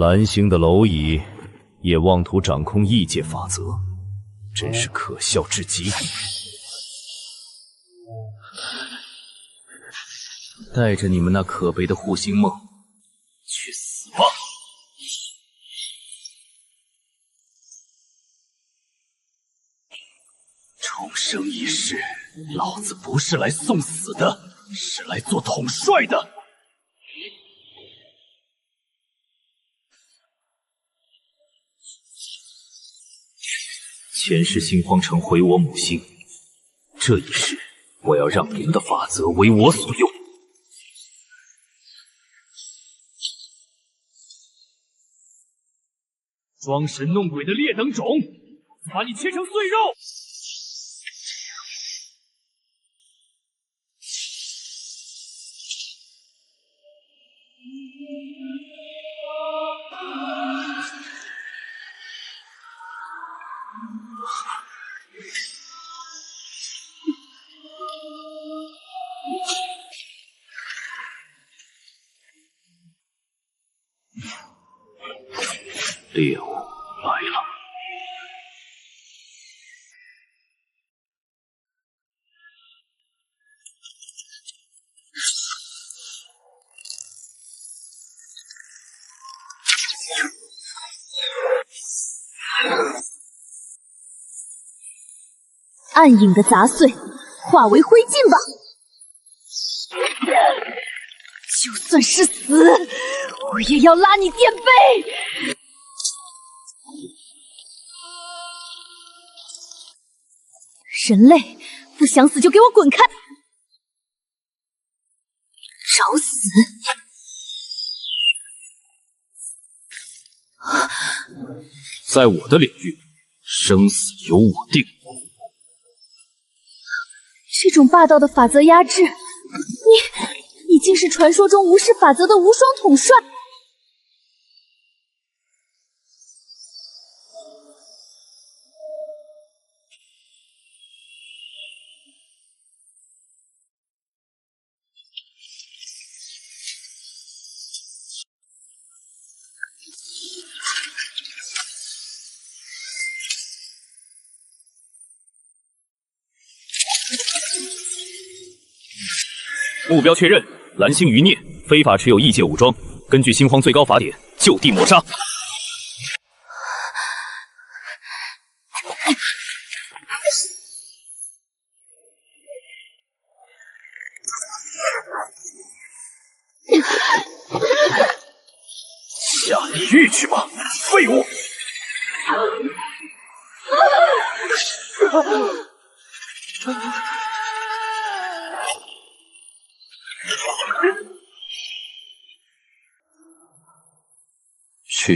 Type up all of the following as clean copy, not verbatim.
蓝星的蝼蚁也妄图掌控异界法则，真是可笑至极。带着你们那可悲的护心梦去死吧！重生一世，老子不是来送死的，是来做统帅的。前世心荒城毁我母星，这一世我要让你们的法则为我所用。装神弄鬼的劣等种，把你切成碎肉！猎物来了。暗影的杂碎化为灰烬吧，就算是死，我也要拉你垫背。人类不想死就给我滚开！找死！在我的领域，生死由我定。这种霸道的法则压制，你竟是传说中无视法则的无双统帅！目标确认，蓝星余孽非法持有异界武装，根据心荒最高法典就地抹杀。下地狱去吧，废物！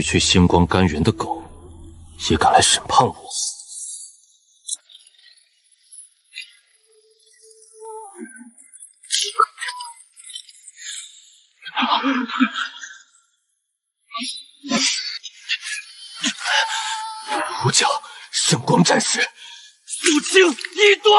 区星光甘源的狗也敢来审判我？呼叫圣光战士，肃清异端！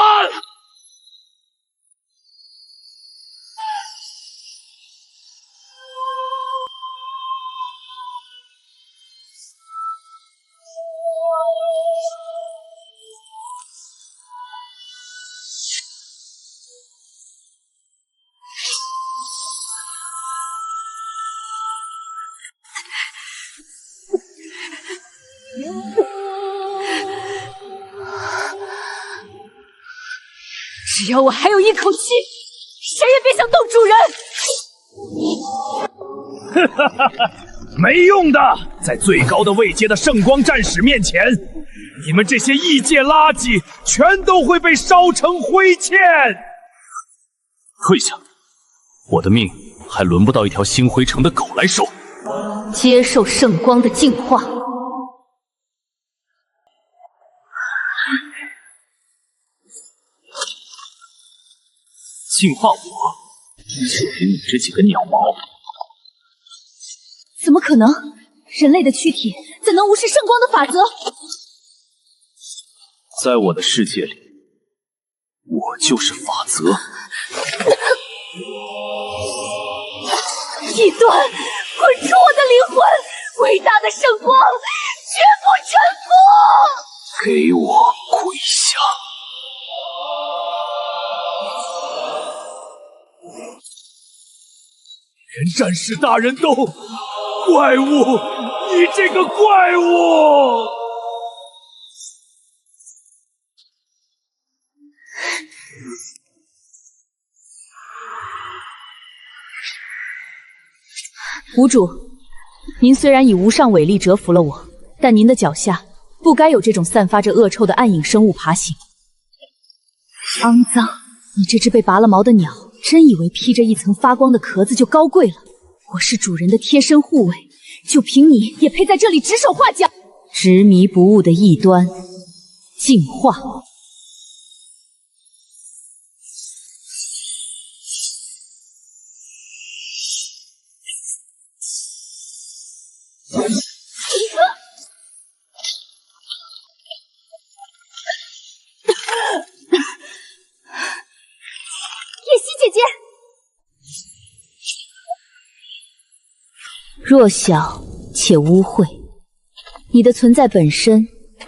只要我还有一口气，谁也别想动主人！哈哈哈，没用的，在最高的位阶的圣光战士面前，你们这些异界垃圾全都会被烧成灰烬！跪下，我的命还轮不到一条星辉城的狗来收。接受圣光的净化。净化我，就凭你这几个鸟毛！怎么可能？人类的躯体怎能无视圣光的法则？在我的世界里，我就是法则。异端，滚出我的灵魂！伟大的圣光绝不臣服！给我跪下！连战士大人都……怪物！你这个怪物！吾主，您虽然以无上伟力折服了我，但您的脚下不该有这种散发着恶臭的暗影生物爬行。肮脏！你这只被拔了毛的鸟，真以为披着一层发光的壳子就高贵了？我是主人的贴身护卫，就凭你也配在这里指手画脚？执迷不悟的异端，进化！叶希姐姐，弱小且污秽，你的存在本身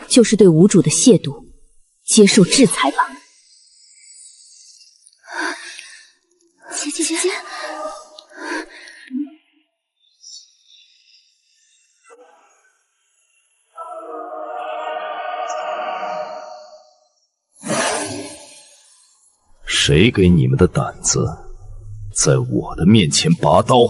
就是对吾主的亵渎，接受制裁吧。姐姐。谁给你们的胆子，在我的面前拔刀？我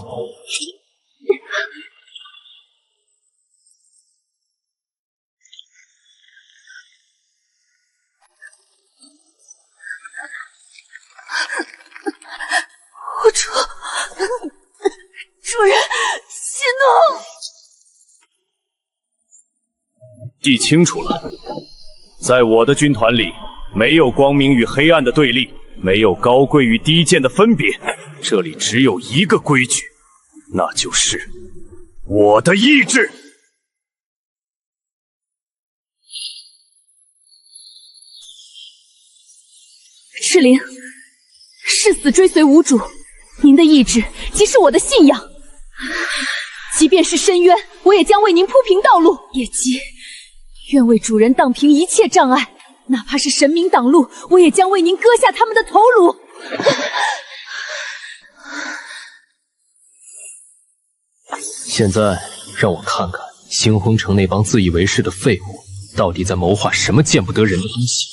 主人，息怒！记清楚了，在我的军团里，没有光明与黑暗的对立。没有高贵与低贱的分别，这里只有一个规矩，那就是我的意志。赤灵，誓死追随吾主，您的意志即是我的信仰。即便是深渊，我也将为您铺平道路。野鸡，愿为主人荡平一切障碍。哪怕是神明挡路，我也将为您割下他们的头颅。现在让我看看星荒城那帮自以为是的废物，到底在谋划什么见不得人的东西。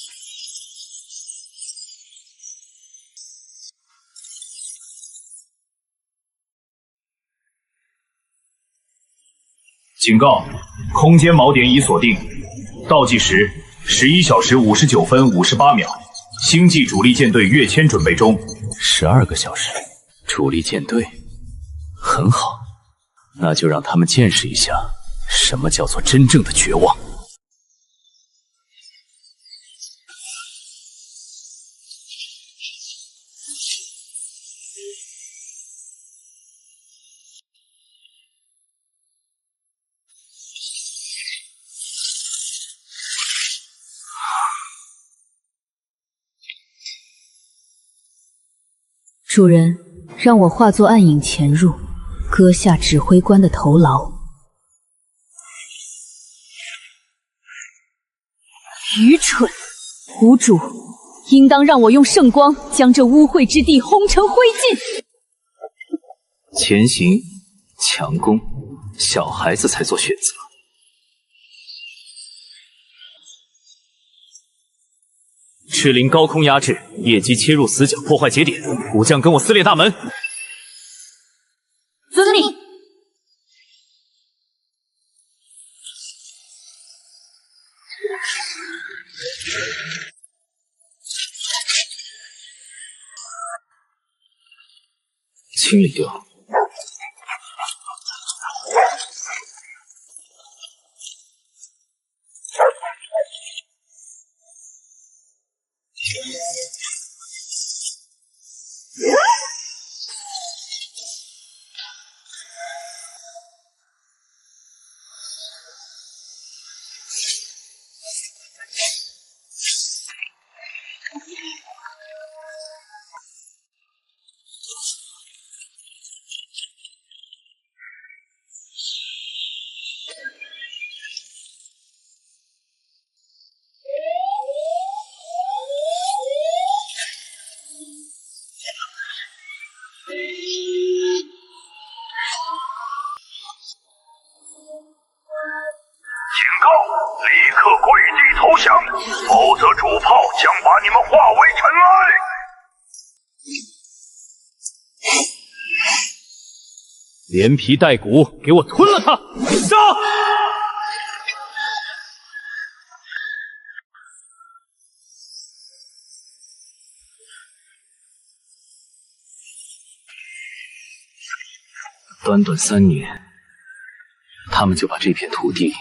警告：空间锚点已锁定，倒计时11小时59分58秒。星际主力舰队跃迁准备中。12个小时，主力舰队，很好，那就让他们见识一下什么叫做真正的绝望。主人，让我化作暗影潜入，割下指挥官的头牢。愚蠢！吾主应当让我用圣光将这污秽之地轰成灰烬。前行，强攻，小孩子才做选择。赤灵高空压制，夜姬切入死角，破坏节点。武将跟我撕裂大门。遵命。清理掉。降，否则主炮将把你们化为尘埃。连皮带骨，给我吞了他！杀！短短3年，他们就把这片土地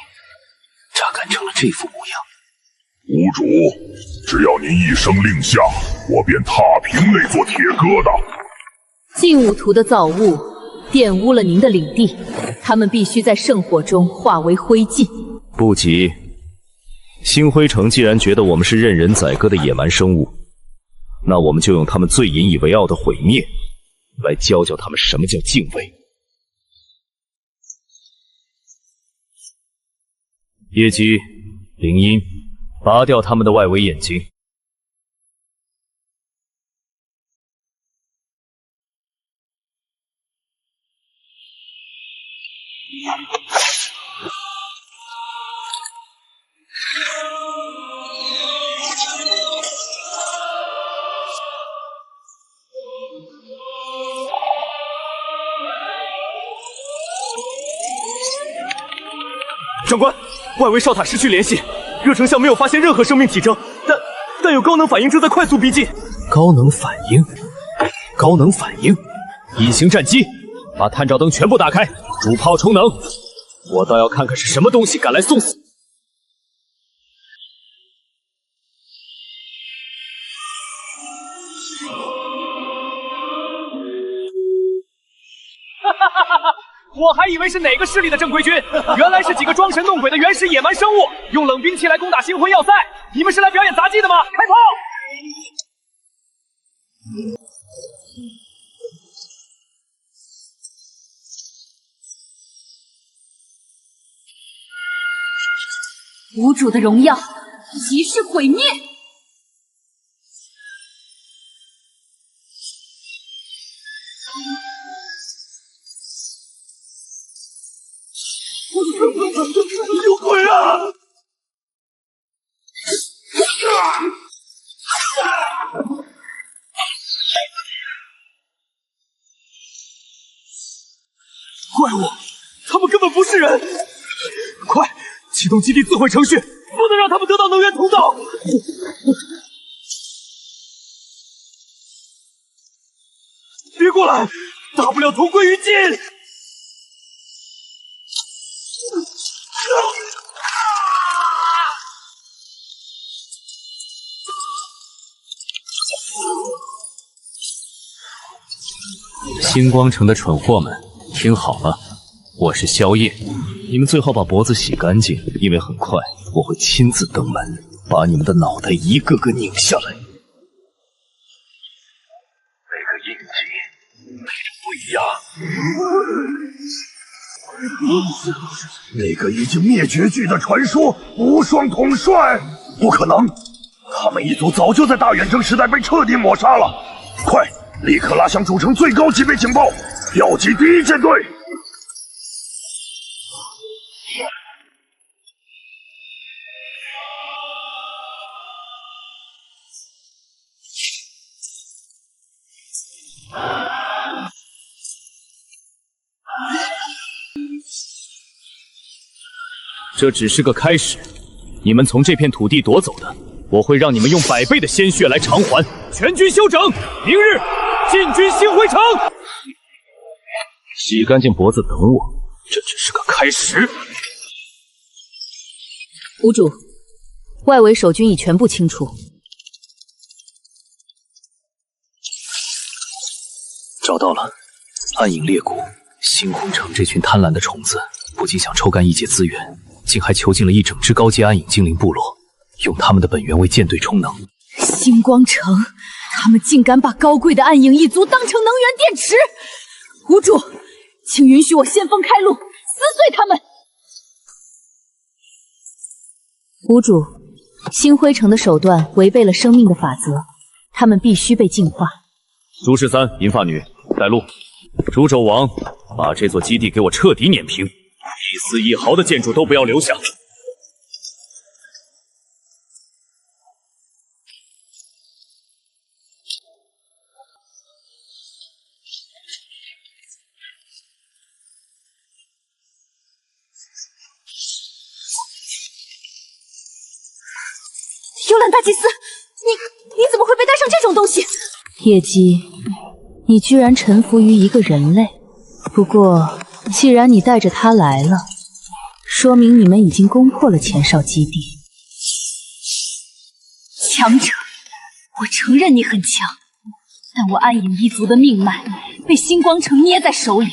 榨干成了这副模样。无主，只要您一声令下，我便踏平那座铁疙瘩。劲舞图的造物玷污了您的领地，他们必须在圣火中化为灰烬。不急，星辉城既然觉得我们是任人宰割的野蛮生物，那我们就用他们最引以为傲的毁灭，来教教他们什么叫敬畏。叶姬、灵音，拔掉他们的外围眼睛。长官，外围哨塔失去联系，热成像没有发现任何生命体征，但有高能反应正在快速逼近。高能反应，高能反应，隐形战机，把探照灯全部打开，主炮充能。我倒要看看是什么东西敢来送死。我还以为是哪个势力的正规军，原来是几个装神弄鬼的原始野蛮生物，用冷兵器来攻打星魂要塞。你们是来表演杂技的吗？开炮！无主的荣耀，即是毁灭。有鬼啊！怪物，他们根本不是人！快，启动基地自毁程序，不能让他们得到能源通道！别过来，大不了同归于尽！星光城的蠢货们，听好了，我是萧夜，你们最好把脖子洗干净，因为很快我会亲自登门，把你们的脑袋一个个拧下来。那个印记配着不一样，那个已经灭绝剧的传说无双统帅，不可能，他们一族早就在大远征时代被彻底抹杀了。快，立刻拉响主城最高级别警报，调集第1舰队。这只是个开始，你们从这片土地夺走的，我会让你们用100倍的鲜血来偿还。全军休整，明日进军星辉城。洗干净脖子等我，这只是个开始。无主，外围守军已全部清除。找到了，暗影裂谷，星空城这群贪婪的虫子，不仅想抽干异界资源，竟还囚禁了一整支高阶暗影精灵部落，用他们的本源为舰队充能。星光城，他们竟敢把高贵的暗影一族当成能源电池！无主，请允许我先锋开路，撕碎他们！无主，星辉城的手段违背了生命的法则，他们必须被净化。朱十三，银发女，带路。朱纣王，把这座基地给我彻底碾平，一丝一毫的建筑都不要留下。大祭司，你怎么会被带上这种东西？叶姬，你居然臣服于一个人类。不过，既然你带着他来了，说明你们已经攻破了前哨基地。强者，我承认你很强，但我暗影一族的命脉被星光城捏在手里。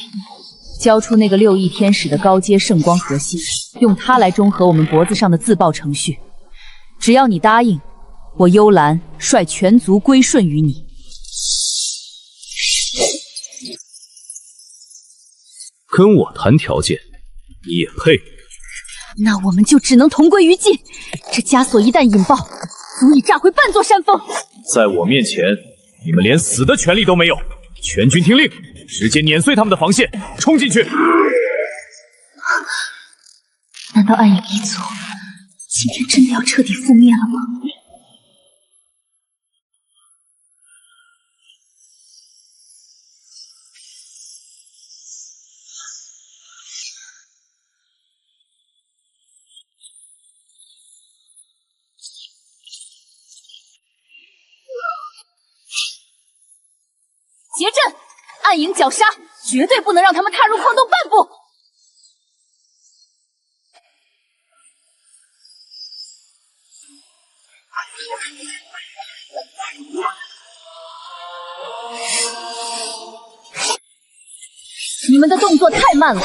交出那个6翼天使的高阶圣光核心，用它来中和我们脖子上的自爆程序。只要你答应，我幽兰率全族归顺于你。跟我谈条件，你也配？那我们就只能同归于尽。这枷锁一旦引爆，足以炸毁半座山峰。在我面前，你们连死的权利都没有。全军听令，直接碾碎他们的防线，冲进去！难道暗影一族今天真的要彻底覆灭了吗？结阵，暗影绞杀，绝对不能让他们踏入矿洞半步。你们的动作太慢了，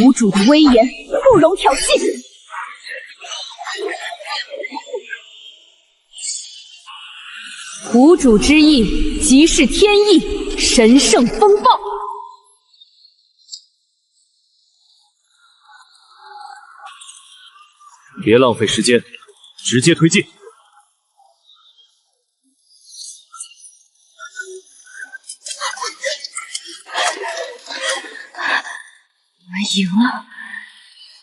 无主的威严不容挑衅。无主之意即是天意，神圣风暴。别浪费时间，直接推进。你们赢了，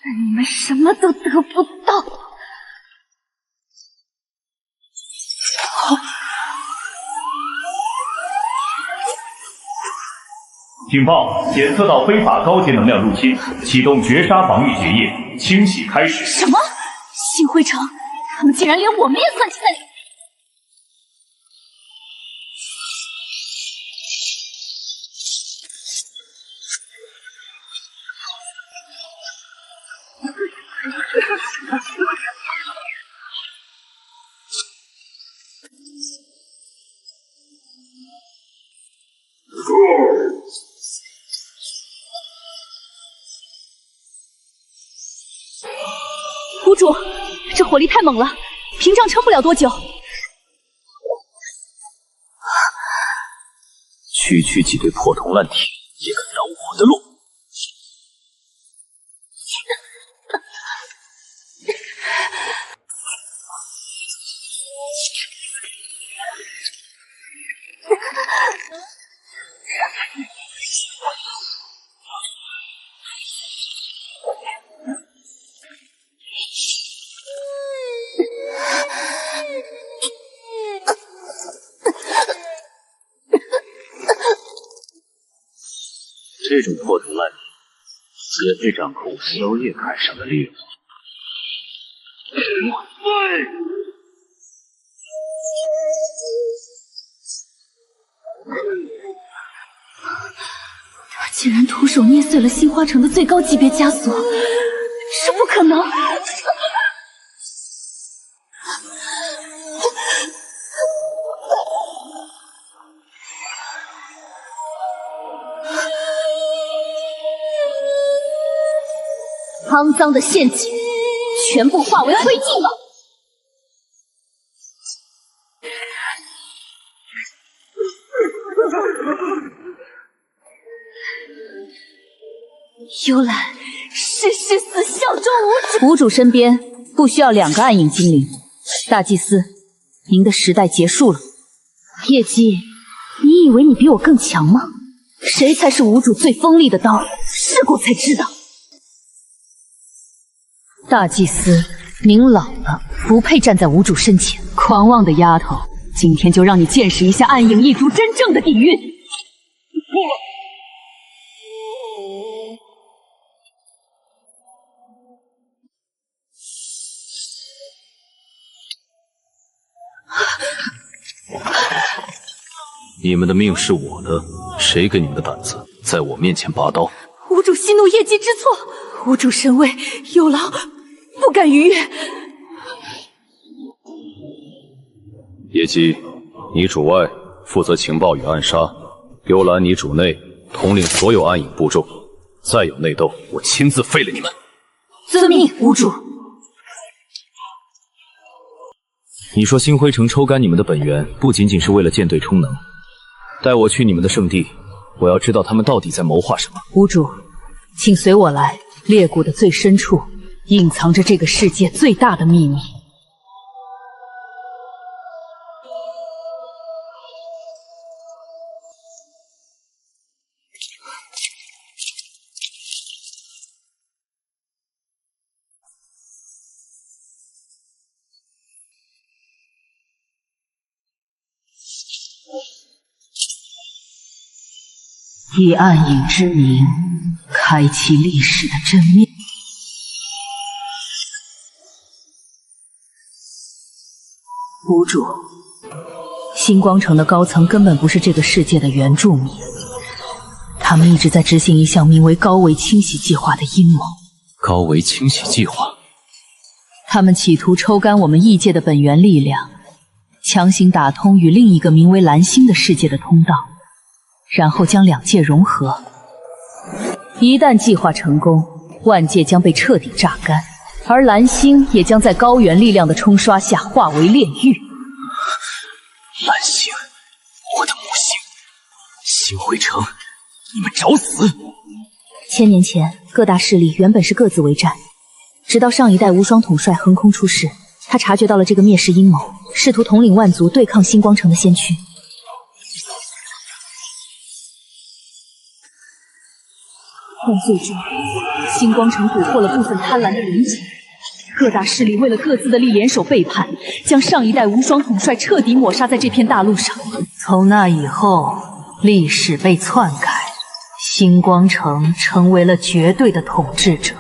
但你们什么都得不到。警报！检测到非法高阶能量入侵，启动绝杀防御结业，清洗开始。什么？星辉城，他们竟然连我们也算计在里面！谷主，这火力太猛了，屏障撑不了多久。区区几堆破铜烂铁也敢挡我的路？这种破铜烂铁也配掌控宵夜坎上的猎物？他竟然徒手捏碎了星花城的最高级别枷锁，这不可能！肮脏的陷阱，全部化为灰烬吧！幽兰，誓死效忠无主。无主身边不需要2个暗影精灵。大祭司，您的时代结束了。叶姬，你以为你比我更强吗？谁才是无主最锋利的刀？试过才知道。大祭司，您老了，不配站在无主身前。狂妄的丫头，今天就让你见识一下暗影一族真正的底蕴。够了！你们的命是我的，谁给你们的胆子在我面前拔刀？无主息怒，业绩之错，无主神威有劳，不敢逾越。叶姬，你主外负责情报与暗杀，幽兰你主内统领所有暗影部众，再有内斗，我亲自废了你们。遵命，无主。你说星辉城抽干你们的本源，不仅仅是为了舰队充能。带我去你们的圣地，我要知道他们到底在谋划什么。无主，请随我来。裂谷的最深处，隐藏着这个世界最大的秘密。以暗影之名，开启历史的真面。无主，星光城的高层根本不是这个世界的原住民，他们一直在执行一项名为高维清洗计划的阴谋。高维清洗计划？他们企图抽干我们异界的本源力量，强行打通与另一个名为蓝星的世界的通道。然后将两界融合，一旦计划成功，万界将被彻底榨干，而蓝星也将在高原力量的冲刷下化为炼狱。蓝星，我的母星，星辉城，你们找死！1000年前，各大势力原本是各自为战，直到上一代无双统帅横空出世，他察觉到了这个灭世阴谋，试图统领万族对抗星光城的先驱。但最终，星光城蛊惑了部分贪婪的人种，各大势力为了各自的利联手背叛，将上一代无双统帅彻底抹杀在这片大陆上。从那以后，历史被篡改，星光城成为了绝对的统治者。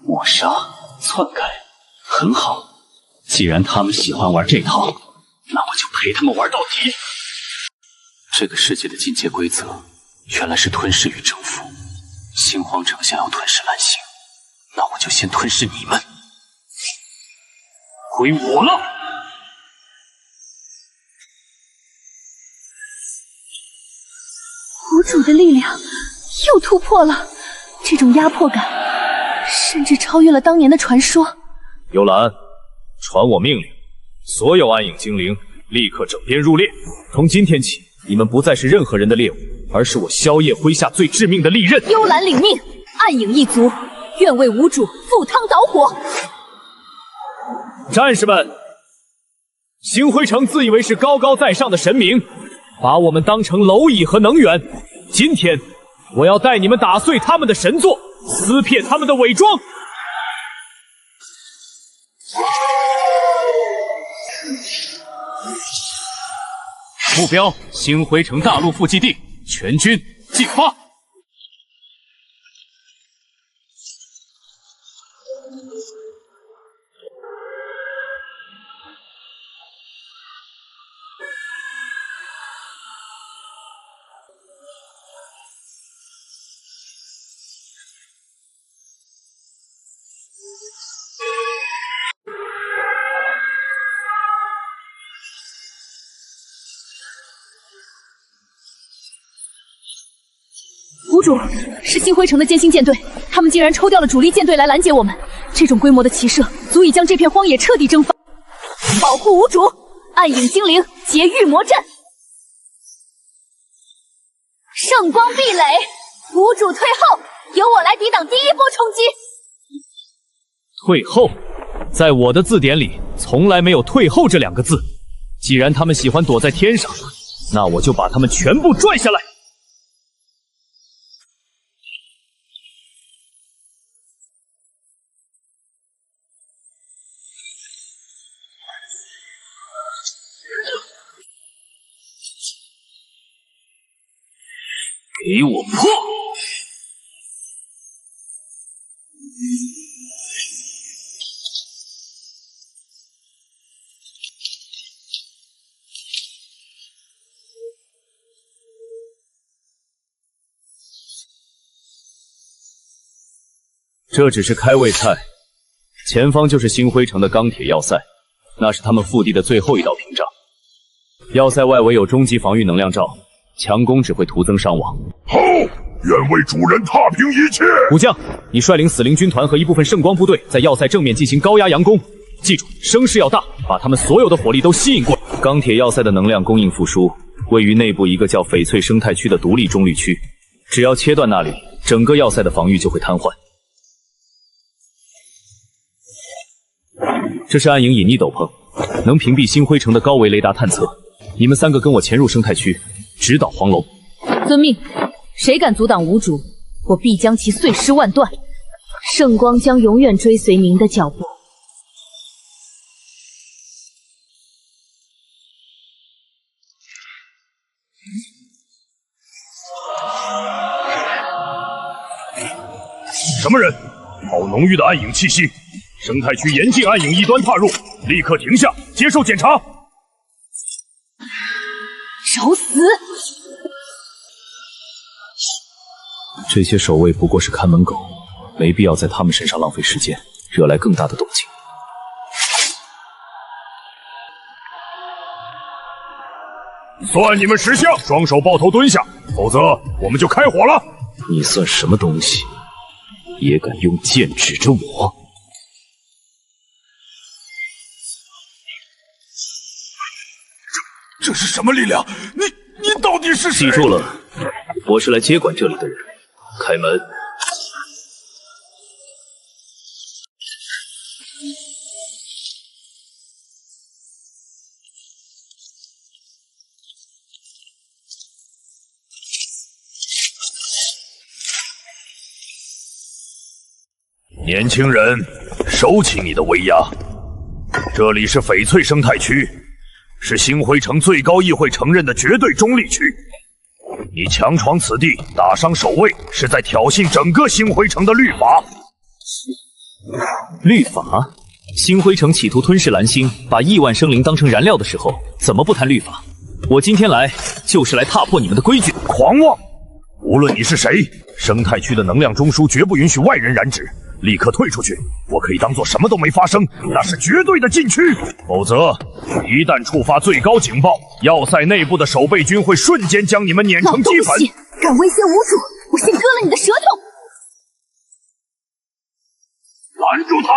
抹杀、篡改，很好。既然他们喜欢玩这套，那我就陪他们玩到底。这个世界的进阶规则原来是吞噬与征服。星皇城想要吞噬蓝星，那我就先吞噬你们。归我了。无主的力量又突破了，这种压迫感甚至超越了当年的传说。幽兰，传我命令，所有暗影精灵立刻整编入列。从今天起，你们不再是任何人的猎物，而是我萧夜麾下最致命的利刃。幽兰领命，暗影一族愿为无主赴汤蹈火。战士们，星辉城自以为是高高在上的神明，把我们当成蝼蚁和能源。今天，我要带你们打碎他们的神作，撕撇他们的伪装。目标：星辉城大陆副基地，全军进发！无主，是星辉城的歼星舰队，他们竟然抽调了主力舰队来拦截我们。这种规模的骑射，足以将这片荒野彻底蒸发。保护无主，暗影精灵劫御魔阵，圣光壁垒，无主退后，由我来抵挡第一波冲击。退后，在我的字典里从来没有退后这两个字。既然他们喜欢躲在天上，那我就把他们全部拽下来。给我破！这只是开胃菜，前方就是星辉城的钢铁要塞，那是他们腹地的最后一道屏障。要塞外围有终极防御能量罩，强攻只会徒增伤亡。好，愿为主人踏平一切。武将，你率领死灵军团和一部分圣光部队在要塞正面进行高压佯攻，记住，声势要大，把他们所有的火力都吸引过来。钢铁要塞的能量供应复苏，位于内部一个叫翡翠生态区的独立中立区，只要切断那里，整个要塞的防御就会瘫痪。这是暗影隐匿斗篷，能屏蔽星辉城的高维雷达探测。你们3个跟我潜入生态区，直捣黄龙。遵命。谁敢阻挡无主，我必将其碎尸万段。圣光将永远追随您的脚步。什么人？好浓郁的暗影气息！生态区严禁暗影异端踏入，立刻停下，接受检查。找死！这些守卫不过是看门狗，没必要在他们身上浪费时间，惹来更大的动静。算你们识相，双手抱头蹲下，否则我们就开火了！你算什么东西？也敢用剑指着我？这是什么力量？你到底是谁？记住了，我是来接管这里的人。开门！年轻人，收起你的威压。这里是翡翠生态区，是星辉城最高议会承认的绝对中立区。你强闯此地，打伤守卫，是在挑衅整个星辉城的律法。律法？星辉城企图吞噬蓝星，把亿万生灵当成燃料的时候，怎么不谈律法？我今天来就是来踏破你们的规矩。狂妄！无论你是谁，生态区的能量中枢绝不允许外人染指，立刻退出去。我可以当做什么都没发生，那是绝对的禁区。否则，一旦触发最高警报，要塞内部的守备军会瞬间将你们碾成齑粉。敢威胁无主，我先割了你的舌头！拦住他！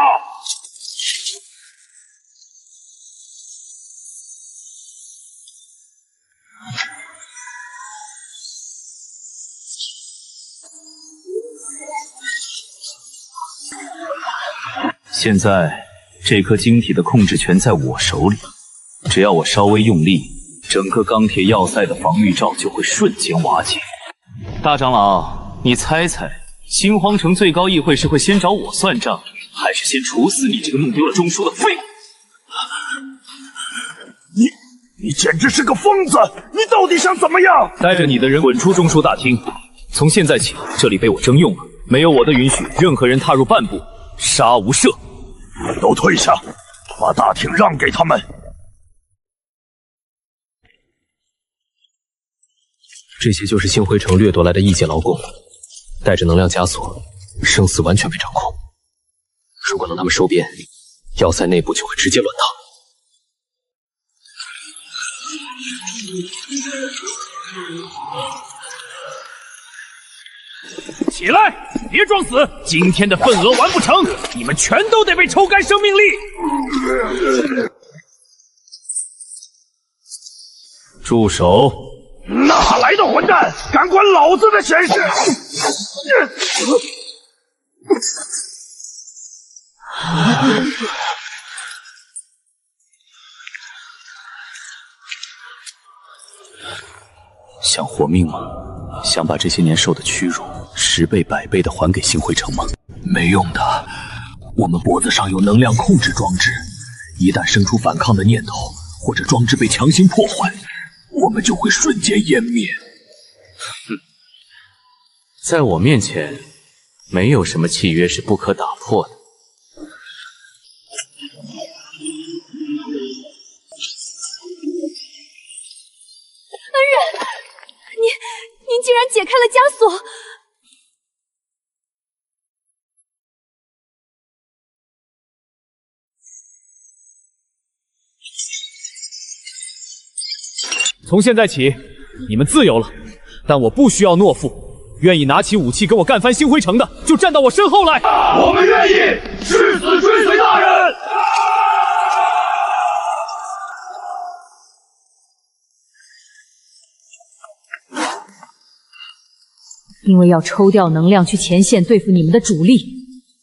现在这颗晶体的控制权在我手里，只要我稍微用力，整个钢铁要塞的防御罩就会瞬间瓦解。大长老，你猜猜，星荒城最高议会是会先找我算账，还是先处死你这个弄丢了中枢的废物？你简直是个疯子！你到底想怎么样？带着你的人滚出中枢大厅！从现在起，这里被我征用了，没有我的允许，任何人踏入半步，杀无赦！都退下，把大厅让给他们。这些就是星辉城掠夺来的异界劳工，带着能量枷锁，生死完全被掌控。如果能他们收编，要塞内部就会直接乱套。起来，别装死！今天的份额完不成，你们全都得被抽干生命力！住手！哪来的混蛋，敢管老子的闲事！想活命吗？想把这些年受的屈辱10倍100倍的还给星辉城吗？没用的，我们脖子上有能量控制装置，一旦生出反抗的念头，或者装置被强行破坏，我们就会瞬间湮灭。哼，在我面前，没有什么契约是不可打破的。恩人，您竟然解开了枷锁！从现在起，你们自由了，但我不需要懦夫。愿意拿起武器跟我干翻星辉城的，就站到我身后来。我们愿意誓死追随大人。因为要抽调能量去前线对付你们的主力，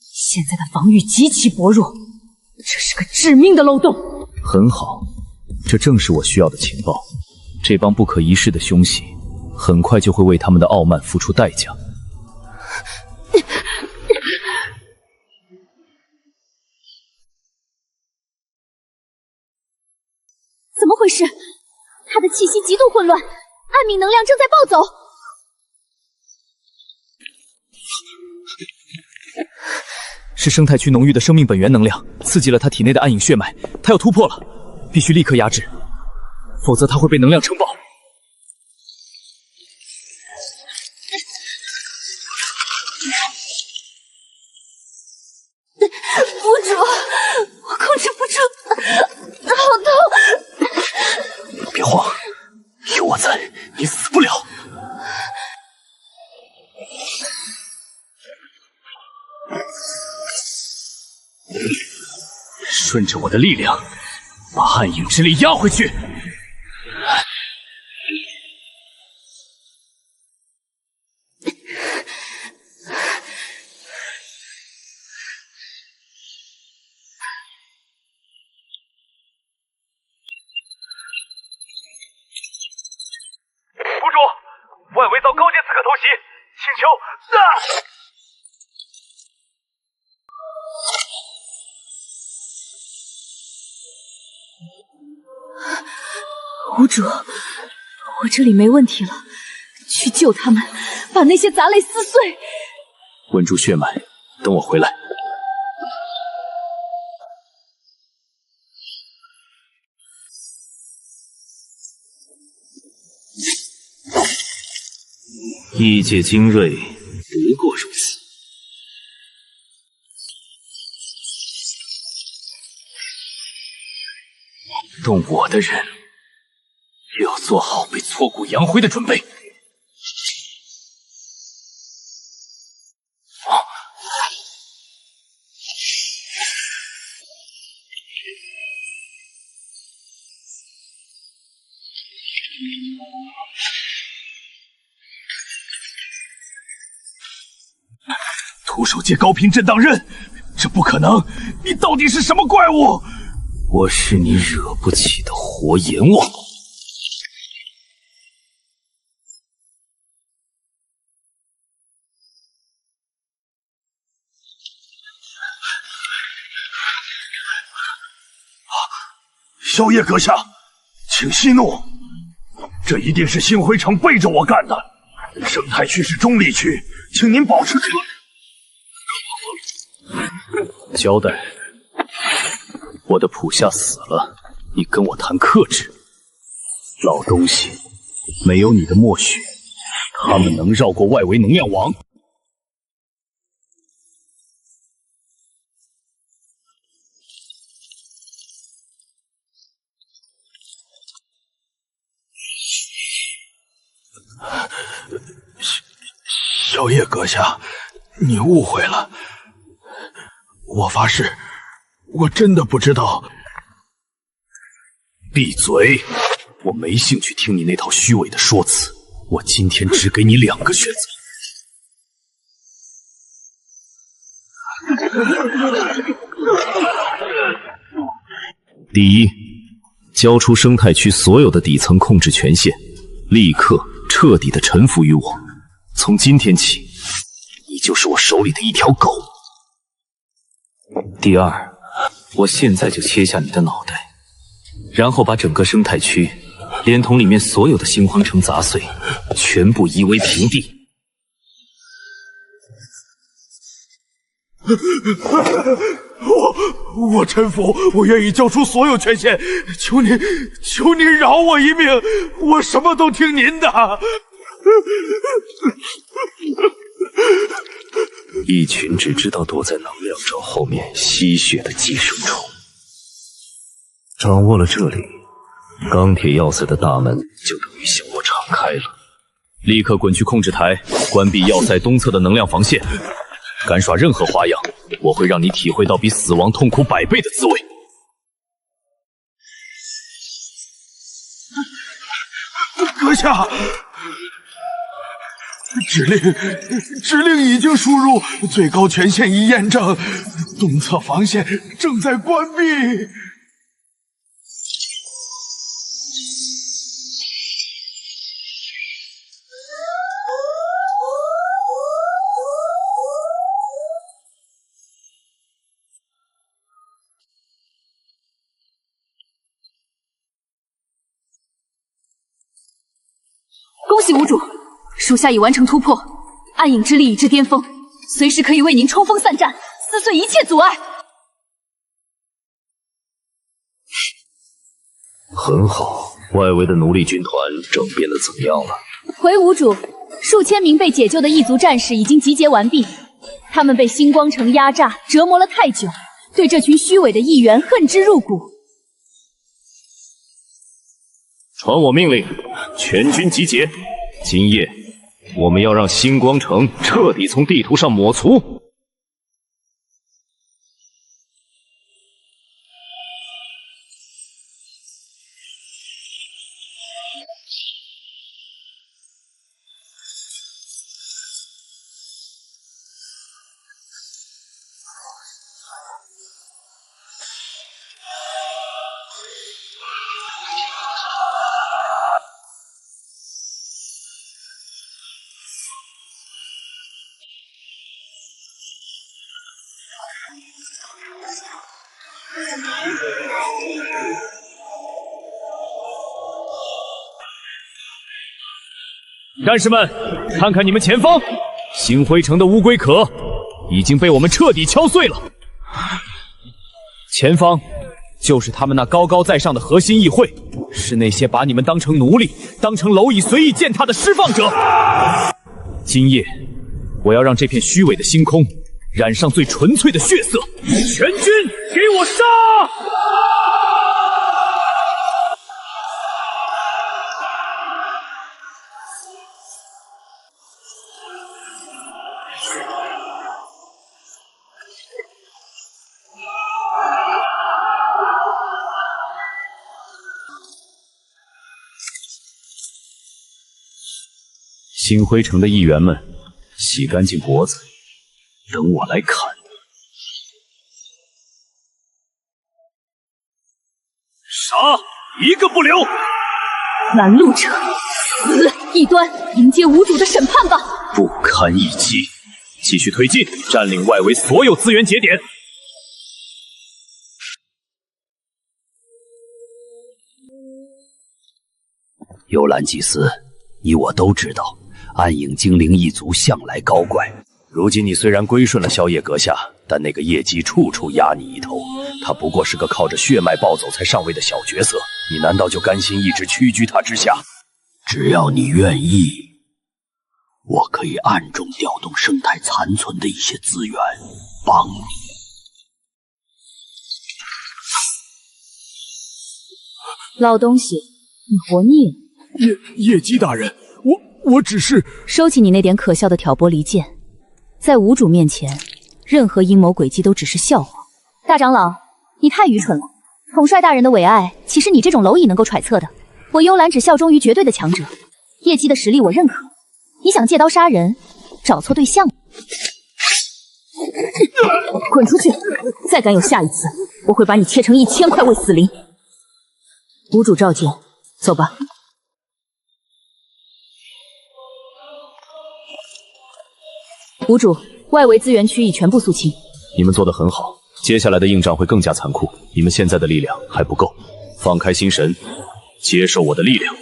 现在的防御极其薄弱，这是个致命的漏洞。很好，这正是我需要的情报。这帮不可一世的凶险，很快就会为他们的傲慢付出代价。怎么回事？他的气息极度混乱，暗冥能量正在暴走。是生态区浓郁的生命本源能量刺激了他体内的暗影血脉，他要突破了，必须立刻压制，否则他会被能量撑爆。屋主，我控制不住，好痛！别慌，有我在，你死不了。顺着我的力量，把暗影之力压回去。府主，外围遭高阶刺客偷袭，请求屋主，我这里没问题了，去救他们，把那些杂类撕碎。稳住血脉，等我回来。异界精锐，不过如此。动我的人，要做好被挫骨扬灰的准备。徒手接高频震荡刃，这不可能！你到底是什么怪物？我是你惹不起的活阎王。萧夜阁下，请息怒，这一定是星辉城背着我干的。生态区是中立区，请您保持克制。交代，我的普夏死了，你跟我谈克制。老东西，没有你的默许，他们能绕过外围能量网？萧夜阁下，你误会了。我发誓，我真的不知道。闭嘴！我没兴趣听你那套虚伪的说辞。我今天只给你2个选择。第一，交出生态区所有的底层控制权限，立刻彻底的臣服于我。从今天起，你就是我手里的一条狗。第二，我现在就切下你的脑袋，然后把整个生态区，连同里面所有的星荒城杂碎，全部夷为平地。我臣服，我愿意交出所有权限，求您饶我一命，我什么都听您的。一群只知道躲在能量罩后面吸血的寄生虫。掌握了这里，钢铁要塞的大门就等于向我敞开了。立刻滚去控制台，关闭要塞东侧的能量防线。敢耍任何花样，我会让你体会到比死亡痛苦100倍的滋味。阁下，指令已经输入，最高权限已验证，东侧防线正在关闭。恭喜无主，属下已完成突破，暗影之力已至巅峰，随时可以为您冲锋散战，撕碎一切阻碍。很好，外围的奴隶军团整编的怎么样了？回无主，数千名被解救的异族战士已经集结完毕，他们被星光城压榨折磨了太久，对这群虚伪的议员恨之入骨。传我命令，全军集结！今夜，我们要让星光城彻底从地图上抹除。战士们，看看你们前方，星辉城的乌龟壳已经被我们彻底敲碎了。前方就是他们那高高在上的核心议会，是那些把你们当成奴隶、当成蝼蚁随意践踏的释放者。今夜，我要让这片虚伪的星空染上最纯粹的血色。全军给我杀！星辉城的议员们，洗干净脖子，等我来砍！杀，一个不留！拦路者，死！异端，迎接无主的审判吧！不堪一击，继续推进，占领外围所有资源节点。幽兰祭司，你我都知道。暗影精灵一族向来高怪，如今你虽然归顺了萧夜阁下，但那个夜姬处处压你一头，他不过是个靠着血脉暴走才上位的小角色，你难道就甘心一直屈居他之下？只要你愿意，我可以暗中调动生态残存的一些资源，帮你。老东西，你活腻了。夜姬大人，我只是……收起你那点可笑的挑拨离间，在无主面前，任何阴谋诡计都只是笑话。大长老，你太愚蠢了！统帅大人的伟爱，岂是你这种蝼蚁能够揣测的？我幽兰只效忠于绝对的强者，叶姬的实力我认可。你想借刀杀人，找错对象了。滚出去！再敢有下一次，我会把你切成1000块喂死灵。无主召见，走吧。无主，外围资源区已全部肃清。你们做得很好，接下来的硬仗会更加残酷。你们现在的力量还不够，放开心神，接受我的力量。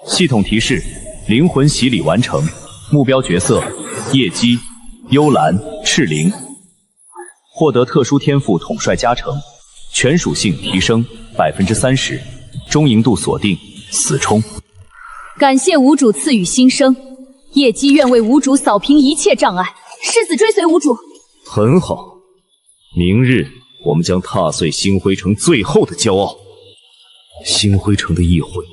系统提示：灵魂洗礼完成，目标角色：夜姬、幽兰、赤灵，获得特殊天赋统帅加成，全属性提升30%，中营度锁定，死冲。感谢无主赐予新生。夜姬愿为无主扫平一切障碍，誓死追随无主。很好，明日我们将踏碎星辉城最后的骄傲。星辉城的议会，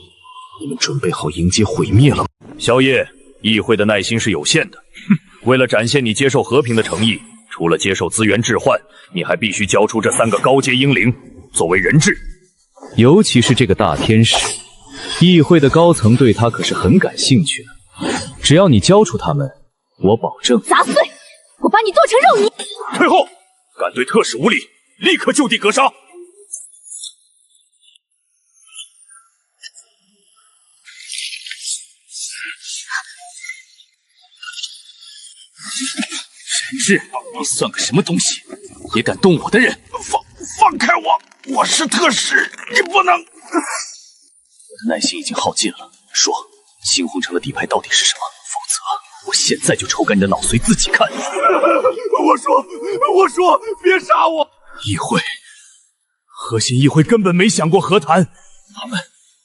你们准备好迎接毁灭了吗？萧夜，议会的耐心是有限的。为了展现你接受和平的诚意，除了接受资源置换，你还必须交出这3个高阶英灵作为人质。尤其是这个大天使，议会的高层对他可是很感兴趣的。只要你交出他们，我保证砸碎！我把你剁成肉泥！退后！敢对特使无礼，立刻就地格杀！人质，你算个什么东西？也敢动我的人？放开我！我是特使，你不能！我的耐心已经耗尽了。说，猩红城的底牌到底是什么？否则，我现在就抽干你的脑髓，自己看。我说，别杀我！议会，核心议会根本没想过和谈，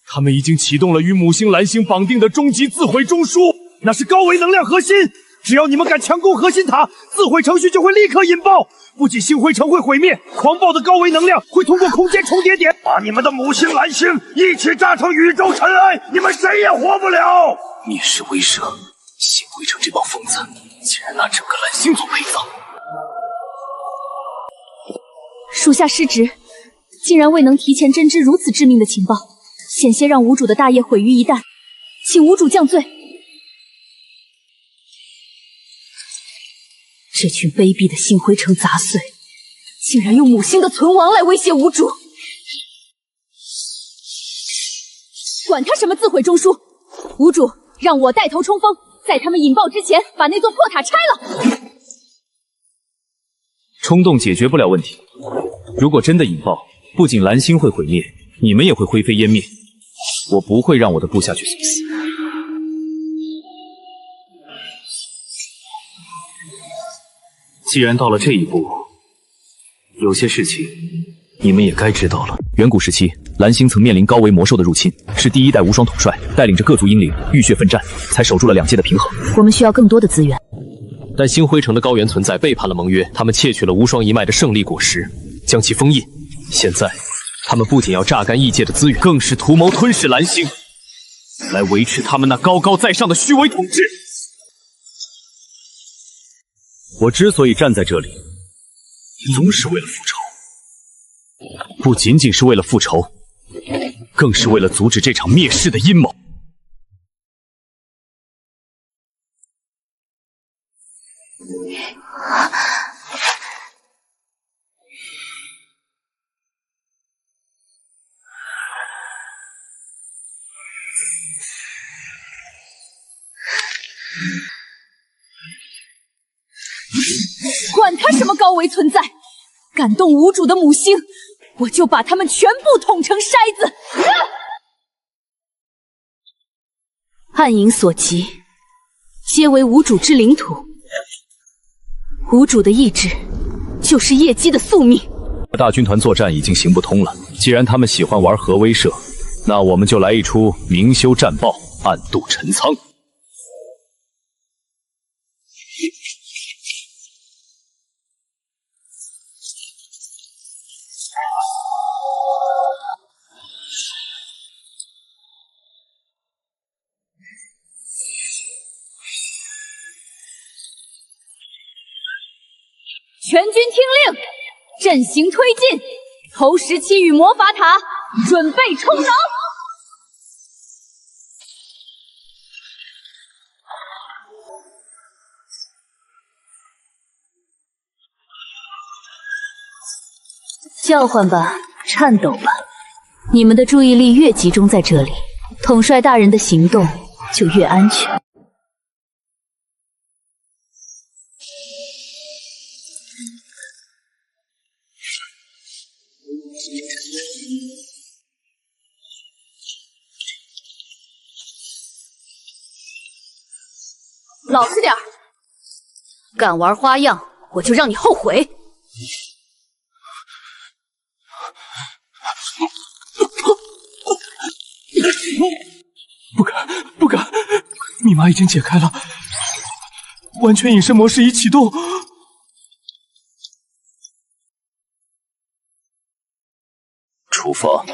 他们已经启动了与母星蓝星绑定的终极自毁中枢，那是高维能量核心。只要你们敢强攻核心塔，自毁程序就会立刻引爆。不仅星辉城会毁灭，狂暴的高维能量会通过空间重叠点，把你们的母星蓝星一起炸成宇宙尘埃，你们谁也活不了！蔑视威慑，星辉城这帮疯子竟然拿整个蓝星做陪葬！属下失职，竟然未能提前侦知如此致命的情报，险些让无主的大业毁于一旦，请无主降罪。这群卑鄙的星辉城杂碎，竟然用母星的存亡来威胁无主！管他什么自毁中枢，无主，让我带头冲锋，在他们引爆之前把那座破塔拆了。冲动解决不了问题，如果真的引爆，不仅蓝星会毁灭，你们也会灰飞烟灭。我不会让我的部下去送死。既然到了这一步，有些事情你们也该知道了。远古时期，蓝星曾面临高维魔兽的入侵，是第1代无双统帅带领着各族英灵浴血奋战，才守住了2界的平衡。我们需要更多的资源。但星辉城的高原存在背叛了盟约，他们窃取了无双一脉的胜利果实，将其封印。现在，他们不仅要榨干异界的资源，更是图谋吞噬蓝星，来维持他们那高高在上的虚伪统治。我之所以站在这里，总是为了复仇，不仅仅是为了复仇，更是为了阻止这场灭世的阴谋。管他什么高维存在，敢动无主的母星，我就把他们全部捅成筛子！暗影所及，皆为无主之领土。无主的意志，就是业姬的宿命。大军团作战已经行不通了，既然他们喜欢玩核威慑，那我们就来一出明修战报，暗度陈仓。全军听令，阵型推进，投17与魔法塔，准备冲挠！叫唤吧，颤抖吧！你们的注意力越集中在这里，统帅大人的行动就越安全。老实点儿，敢玩花样，我就让你后悔！不敢！密码已经解开了，完全隐身模式已启动。出发。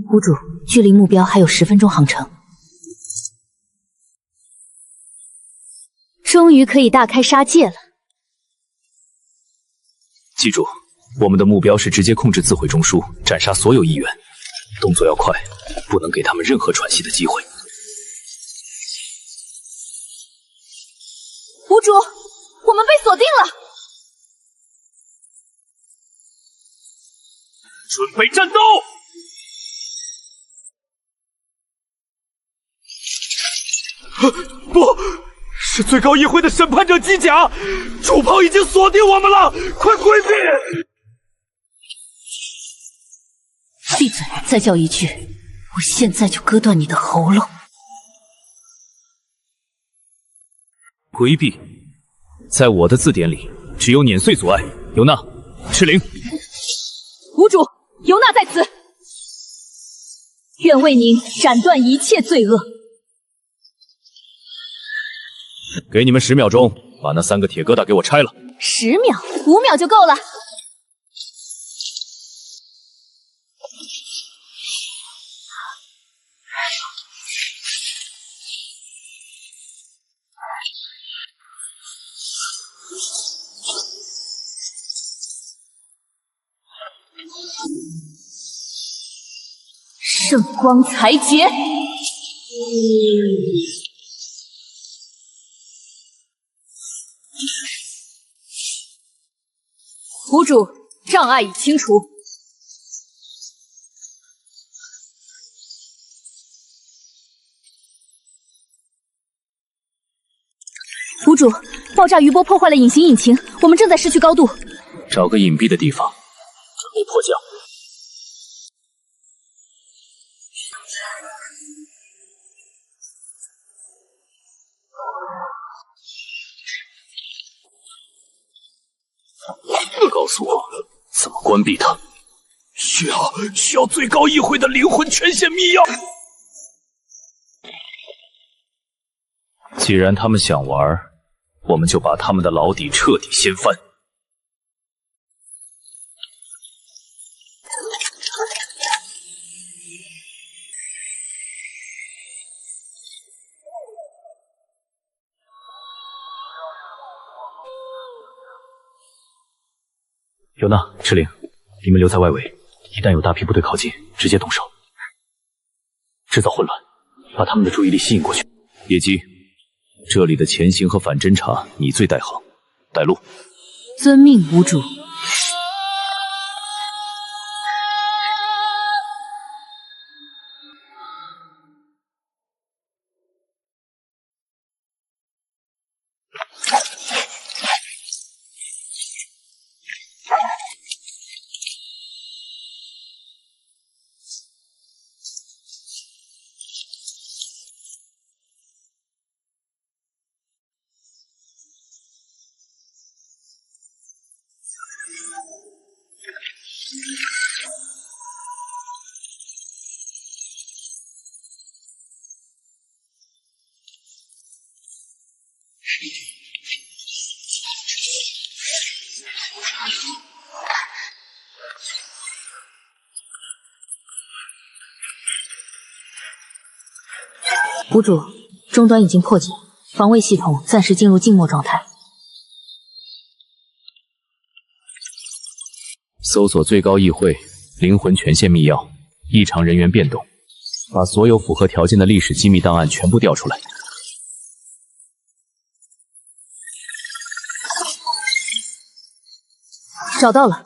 谷主，距离目标还有10分钟航程，终于可以大开杀戒了。记住，我们的目标是直接控制自毁中枢，斩杀所有议员，动作要快，不能给他们任何喘息的机会。谷主，我们被锁定了，准备战斗！不是最高议会的审判者机甲，主炮已经锁定我们了，快规避！闭嘴！再叫一句，我现在就割断你的喉咙！规避，在我的字典里，只有碾碎阻碍。尤娜，赤灵，谷主，尤娜在此，愿为您斩断一切罪恶。给你们10秒钟，把那3个铁疙瘩给我拆了。10秒，5秒就够了。圣光裁决。谷主，障碍已清除。谷主，爆炸余波破坏了隐形引擎，我们正在失去高度。找个隐蔽的地方，准备迫降。告诉我怎么关闭它。需要最高议会的灵魂权限密钥。既然他们想玩，我们就把他们的牢底彻底掀翻。尤娜、赤灵，你们留在外围，一旦有大批部队靠近，直接动手，制造混乱，把他们的注意力吸引过去。野鸡，这里的前行和反侦察你最带行，带路。遵命，谷主。谷主，终端已经破解，防卫系统暂时进入静默状态。搜索最高议会灵魂权限密钥，异常人员变动，把所有符合条件的历史机密档案全部调出来。找到了，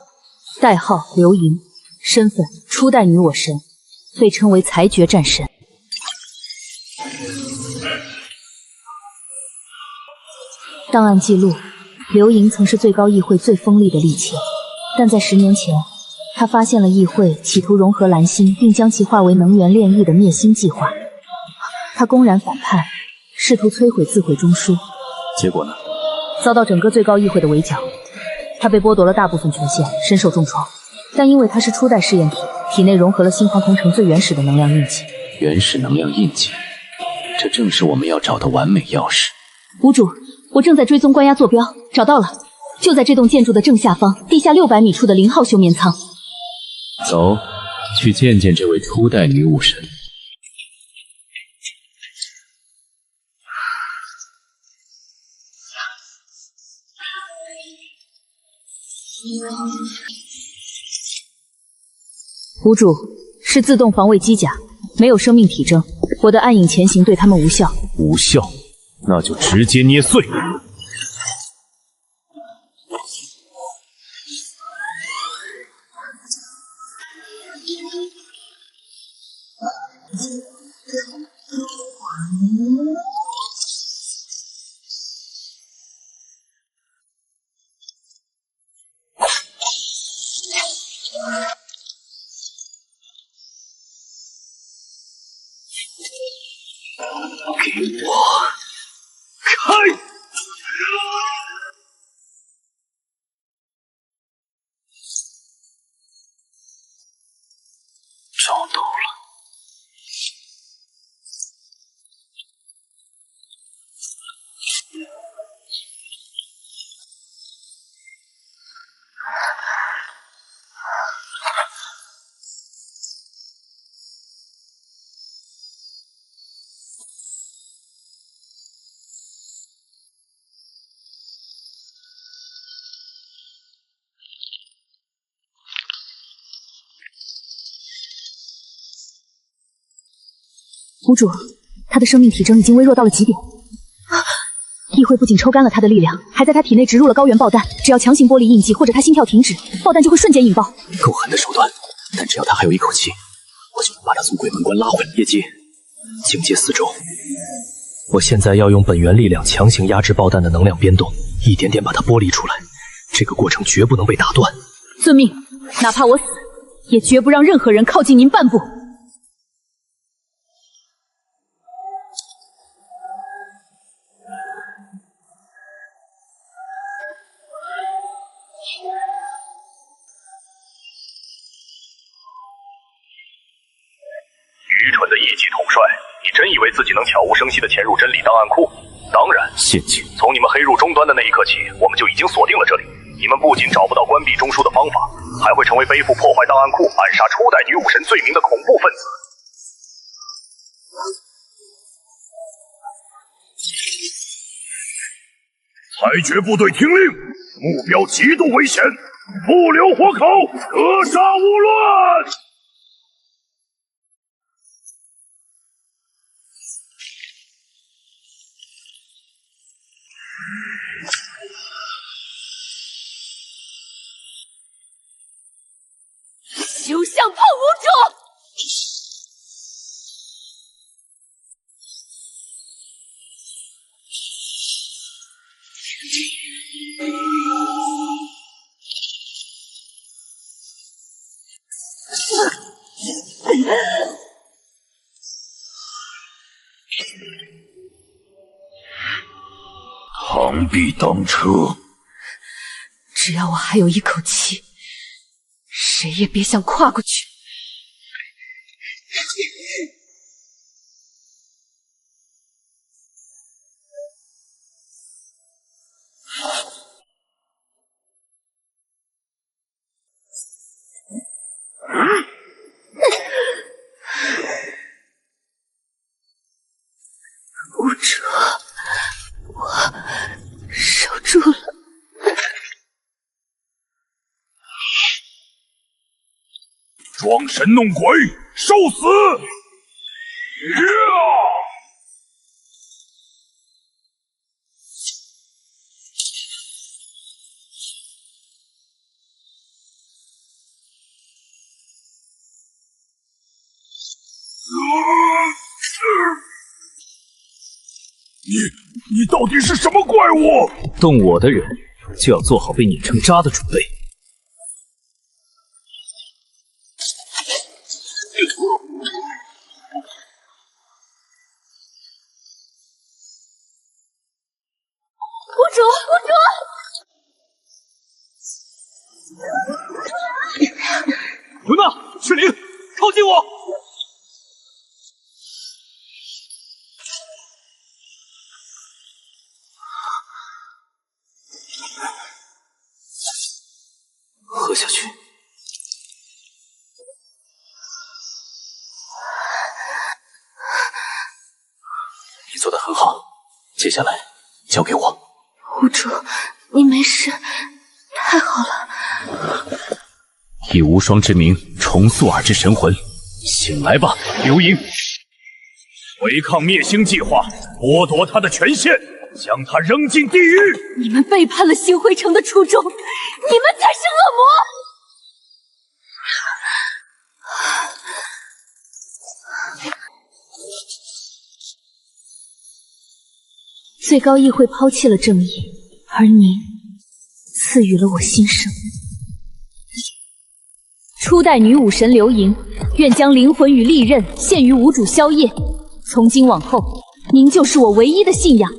代号刘莹，身份初代女我神，被称为裁决战神。档案记录，刘莹曾是最高议会最锋利的利器，但在10年前，他发现了议会企图融合蓝星并将其化为能源炼狱的灭星计划。他公然反叛，试图摧毁自毁中枢。结果呢？遭到整个最高议会的围剿，他被剥夺了大部分权限，身受重创。但因为他是初代试验体，体内融合了星皇同城最原始的能量印记。原始能量印记，这正是我们要找的完美钥匙。谷主，我正在追踪关押坐标，找到了，就在这栋建筑的正下方，地下600米处的0号休眠舱。走，去见见这位初代女武神。谷主是自动防卫机甲，没有生命体征，我的暗影潜行对他们无效。无效，那就直接捏碎。给我开！找到了。谷主，他的生命体征已经微弱到了极点。议会不仅抽干了他的力量，还在他体内植入了高原爆弹。只要强行剥离印记，或者他心跳停止，爆弹就会瞬间引爆。够狠的手段，但只要他还有一口气，我就能把他从鬼门关拉回来。业绩，警戒4周。我现在要用本源力量强行压制爆弹的能量变动，一点点把它剥离出来。这个过程绝不能被打断。遵命，哪怕我死，也绝不让任何人靠近您半步。愚蠢的一级统帅，你真以为自己能悄无声息地潜入真理档案库？当然，陷阱。从你们黑入终端的那一刻起，我们就已经锁定了这里。你们不仅找不到关闭中枢的方法，还会成为背负破坏档案库、暗杀初代女武神罪名的恐怖分子。裁决部队听令，目标极度危险，不留活口，格杀勿论。休想碰无主！螳臂当车，只要我还有一口气，谁也别想跨过去。无主，我守住了。装神弄鬼，受死！你到底是什么怪物？动我的人就要做好被碾成渣的准备。无主，尤娜，赤灵，靠近我！喝下去。接下来交给我。无主，你没事，太好了。以无双之名重塑尔之神魂，醒来吧，刘盈！违抗灭星计划，剥夺他的权限，将他扔进地狱！你们背叛了星辉城的初衷，你们才是恶魔！最高议会抛弃了正义，而您赐予了我新生。初代女武神刘盈，愿将灵魂与利刃献于无主宵夜。从今往后，您就是我唯一的信仰。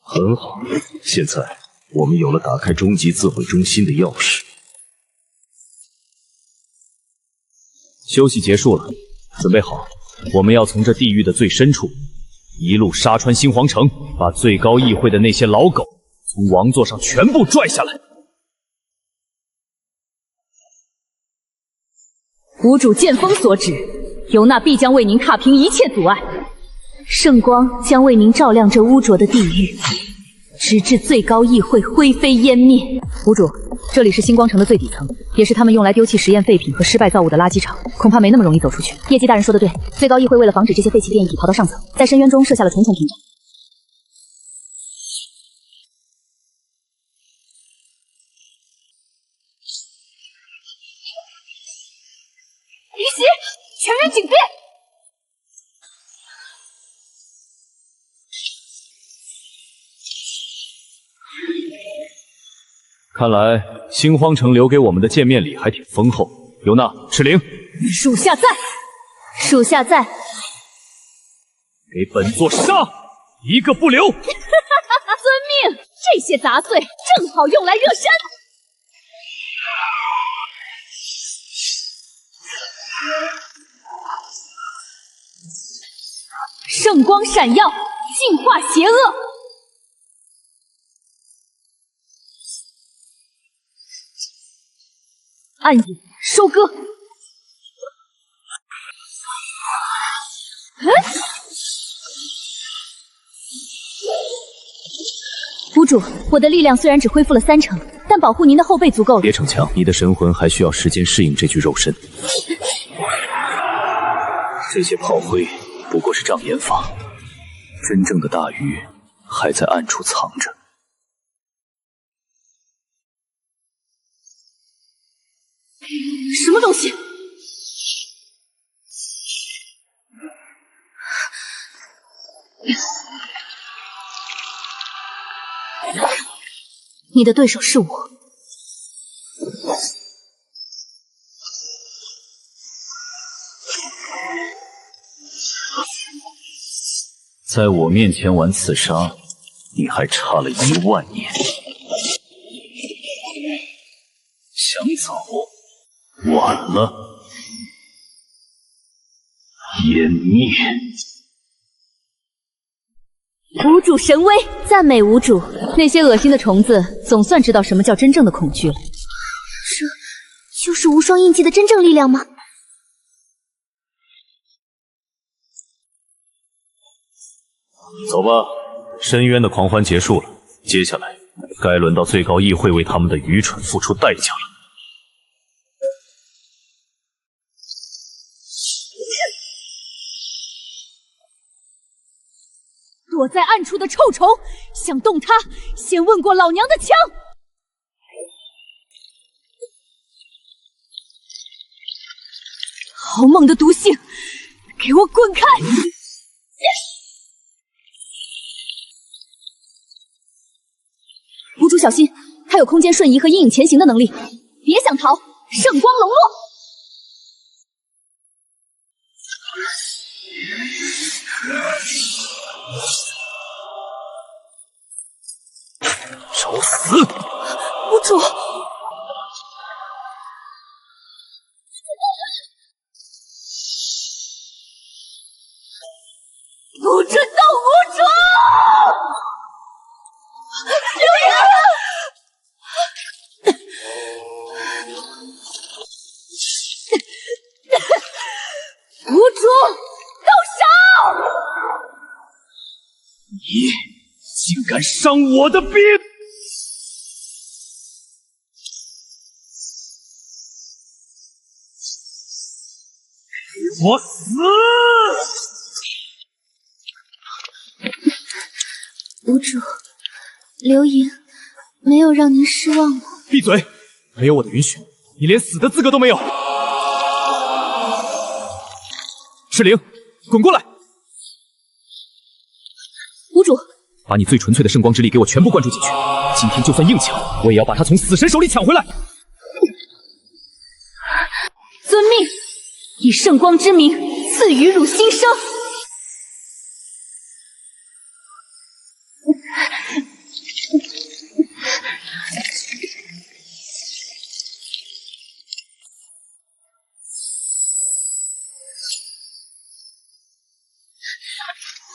很好，现在我们有了打开终极自毁中心的钥匙。休息结束了，准备好，我们要从这地狱的最深处，一路杀穿星皇城，把最高议会的那些老狗从王座上全部拽下来。无主剑锋所指，尤娜必将为您踏平一切阻碍，圣光将为您照亮这污浊的地狱，直至最高议会灰飞烟灭。无主，这里是星光城的最底层，也是他们用来丢弃实验废品和失败造物的垃圾场，恐怕没那么容易走出去。业绩大人说的对，最高议会为了防止这些废弃电液体逃到上层，在深渊中设下了重重屏障。离席，全员警备！看来星荒城留给我们的见面礼还挺丰厚。尤娜，赤灵，属下在，属下在。给本座杀，一个不留！遵命！这些杂碎正好用来热身。圣光闪耀，净化邪恶。暗影收割。屋主，我的力量虽然只恢复了30%，但保护您的后背足够了。别逞强，你的神魂还需要时间适应这具肉身。这些炮灰不过是障眼法，真正的大鱼还在暗处藏着。什么东西？你的对手是我。在我面前玩刺杀，你还差了1万年。想走，晚了。湮灭。无主神威，赞美无主。那些恶心的虫子总算知道什么叫真正的恐惧了。这就是无双印记的真正力量吗？走吧，深渊的狂欢结束了，接下来该轮到最高议会为他们的愚蠢付出代价了。躲在暗处的臭虫，想动它，先问过老娘的枪！好猛的毒性，给我滚开！无主小心，他有空间瞬移和阴影前行的能力，别想逃！圣光笼络。找死！无主，不准动无主！无主，动手！竟敢伤我的兵！给我死！无主，流萤没有让您失望吧？闭嘴！没有我的允许，你连死的资格都没有。赤灵，滚过来！无主，把你最纯粹的圣光之力给我全部灌注进去。今天就算硬抢，我也要把他从死神手里抢回来。遵命，以圣光之名赐予汝新生。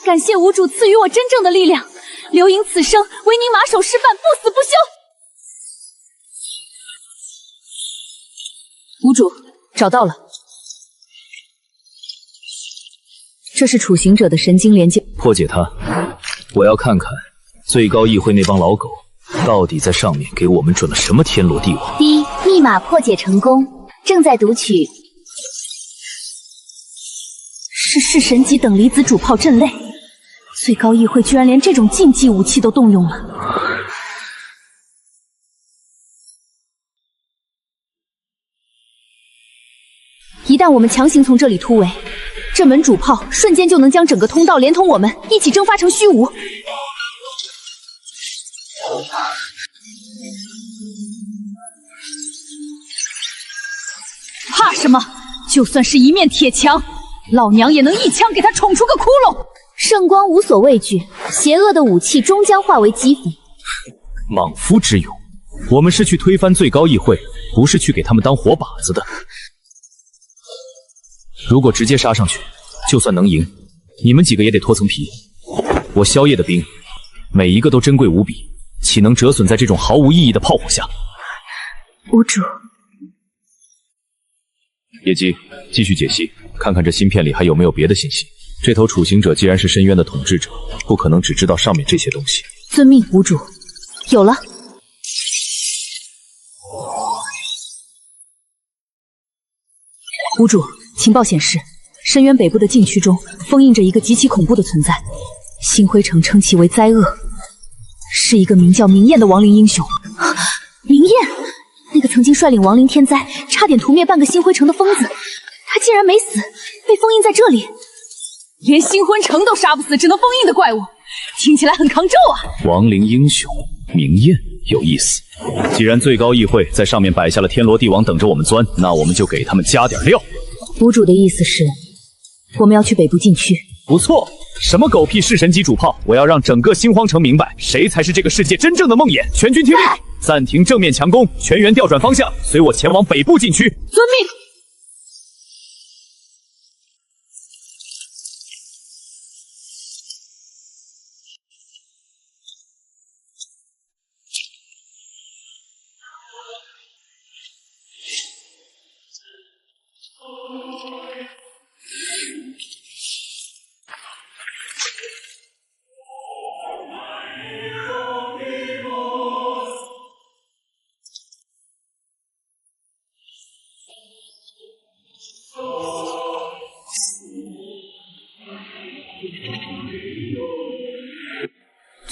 感谢无主赐予我真正的力量，流萤此生为您马首是瞻，不死不休。无主，找到了，这是处刑者的神经连接。破解它，我要看看最高议会那帮老狗到底在上面给我们准了什么天罗地网。第一，密码破解成功，正在读取。是神级等离子主炮阵类。最高议会居然连这种禁忌武器都动用了。一旦我们强行从这里突围，这门主炮瞬间就能将整个通道连同我们一起蒸发成虚无。怕什么？就算是一面铁墙，老娘也能一枪给他捅出个窟窿。圣光无所畏惧，邪恶的武器终将化为齑粉。莽夫之勇，我们是去推翻最高议会，不是去给他们当活靶子的。如果直接杀上去，就算能赢，你们几个也得脱层皮。我萧夜的兵，每一个都珍贵无比，岂能折损在这种毫无意义的炮火下？无主，野鸡，继续解析，看看这芯片里还有没有别的信息。这头处刑者既然是深渊的统治者，不可能只知道上面这些东西。遵命，无主。有了。无主，情报显示，深渊北部的禁区中封印着一个极其恐怖的存在。星辉城称其为灾厄，是一个名叫明焰的亡灵英雄。明焰，那个曾经率领亡灵天灾，差点屠灭半个星辉城的疯子，他竟然没死，被封印在这里。连星魂城都杀不死，只能封印的怪物，听起来很抗咒啊！亡灵英雄明焰有意思。既然最高议会在上面摆下了天罗地网等着我们钻，那我们就给他们加点料。无主的意思是，我们要去北部禁区。不错，什么狗屁弑神级主炮！我要让整个星荒城明白，谁才是这个世界真正的梦魇！全军听令，暂停正面强攻，全员调转方向，随我前往北部禁区。遵命。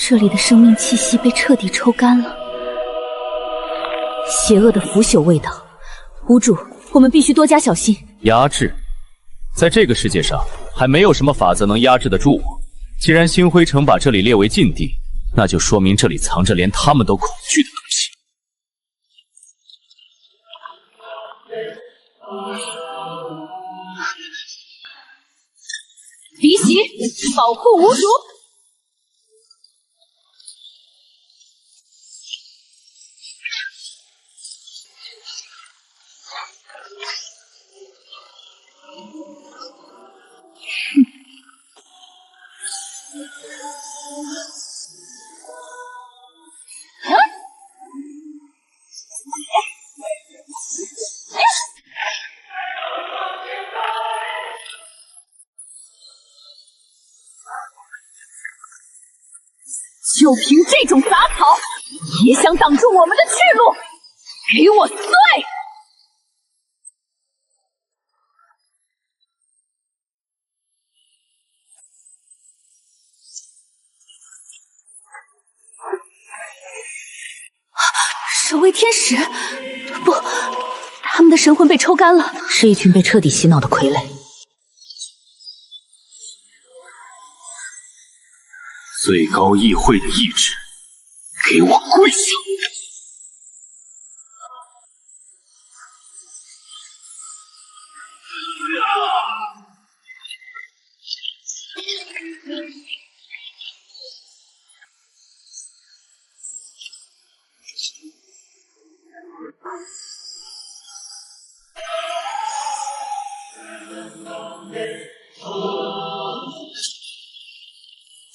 这里的生命气息被彻底抽干了，邪恶的腐朽味道。无主，我们必须多加小心。压制，在这个世界上还没有什么法则能压制得住我。既然星辉城把这里列为禁地，那就说明这里藏着连他们都恐惧的东西。离席，保护无主。就凭这种杂草，也想挡住我们的去路？给我碎！守卫天使，不，他们的神魂被抽干了，是一群被彻底洗脑的傀儡。最高议会的意志，给我跪下！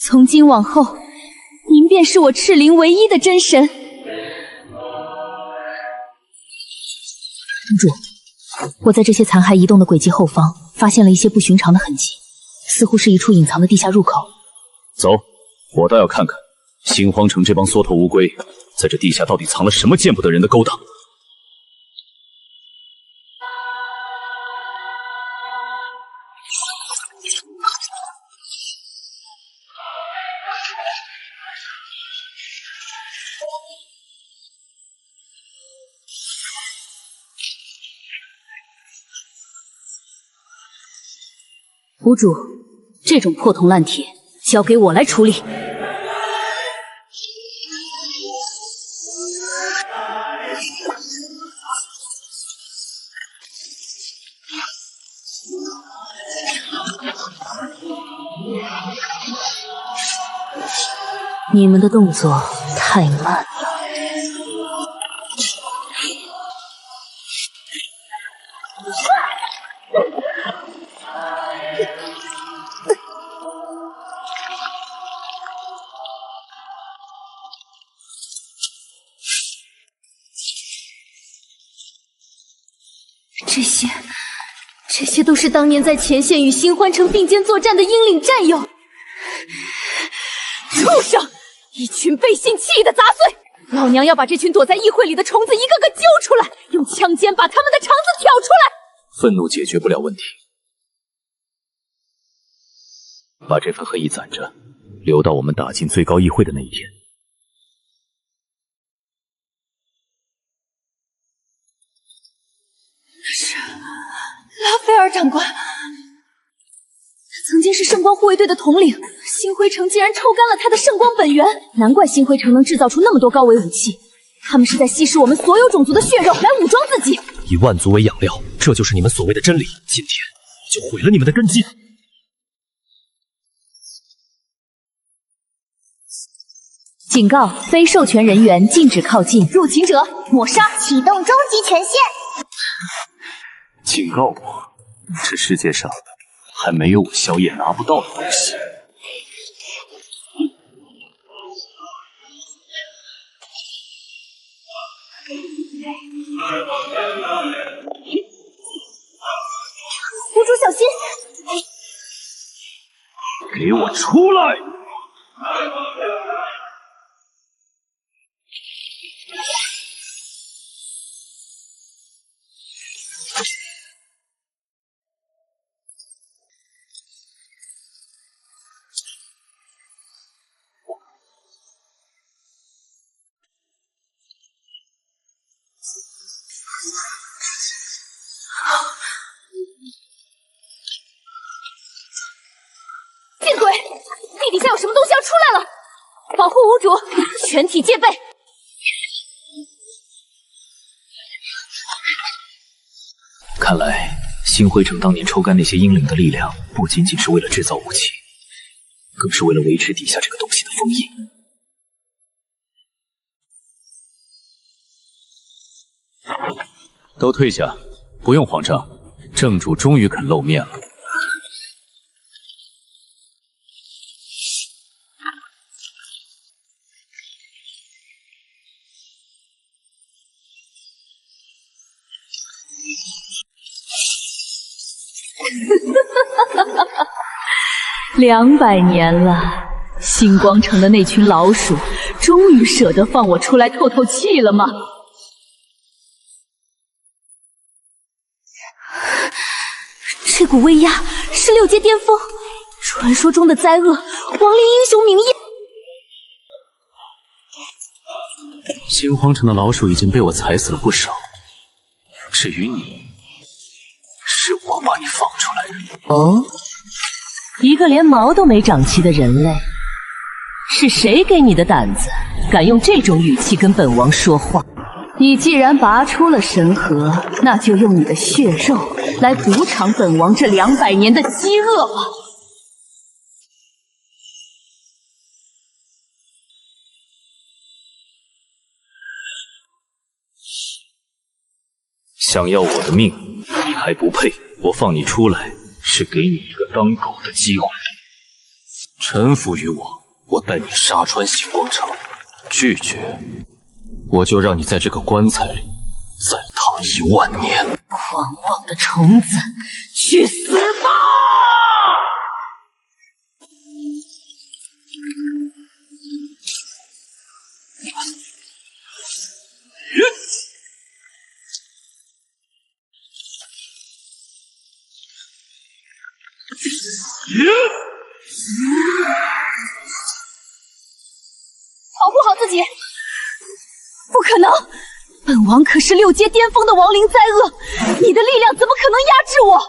从今往后，您便是我赤灵唯一的真神。公主，我在这些残骸移动的轨迹后方发现了一些不寻常的痕迹，似乎是一处隐藏的地下入口。走，我倒要看看新荒城这帮缩头乌龟在这地下到底藏了什么见不得人的勾当。谷主，这种破铜烂铁交给我来处理。你们的动作太慢了。这些都是当年在前线与新欢城并肩作战的英领战友。畜生！一群背信弃义的杂碎！老娘要把这群躲在议会里的虫子一个个揪出来，用枪尖把他们的肠子挑出来！愤怒解决不了问题，把这份恨意攒着，留到我们打进最高议会的那一天。拉斐尔长官，他曾经是圣光护卫队的统领，星辉城竟然抽干了他的圣光本源，难怪星辉城能制造出那么多高维武器。他们是在吸食我们所有种族的血肉来武装自己，以万族为养料，这就是你们所谓的真理。今天我就毁了你们的根基。警告：非授权人员禁止靠近，入侵者抹杀，启动终极权限。警告我，这世界上还没有我萧夜拿不到的东西。谷主小心！给我出来！见鬼！地底下有什么东西要出来了！保护屋主，全体戒备！看来星辉城当年抽干那些英灵的力量，不仅仅是为了制造武器，更是为了维持底下这个东西的封印。都退下，不用慌张，正主终于肯露面了。200年了，星光城的那群老鼠，终于舍得放我出来透透气了吗？这股威压是6阶巅峰，传说中的灾厄，亡灵英雄名义。星荒城的老鼠已经被我踩死了不少，至于你，是我把你放出来的。哦，一个连毛都没长齐的人类，是谁给你的胆子，敢用这种语气跟本王说话？你既然拔出了神核，那就用你的血肉来补偿本王这200年的饥饿吧。想要我的命，你还不配。我放你出来，是给你一个当狗的机会。臣服于我，我带你杀穿星光城；拒绝，我就让你在这个棺材里再躺1万年。狂妄的虫子，去死吧！保护好自己！不可能，本王可是6阶巅峰的亡灵灾厄，你的力量怎么可能压制我？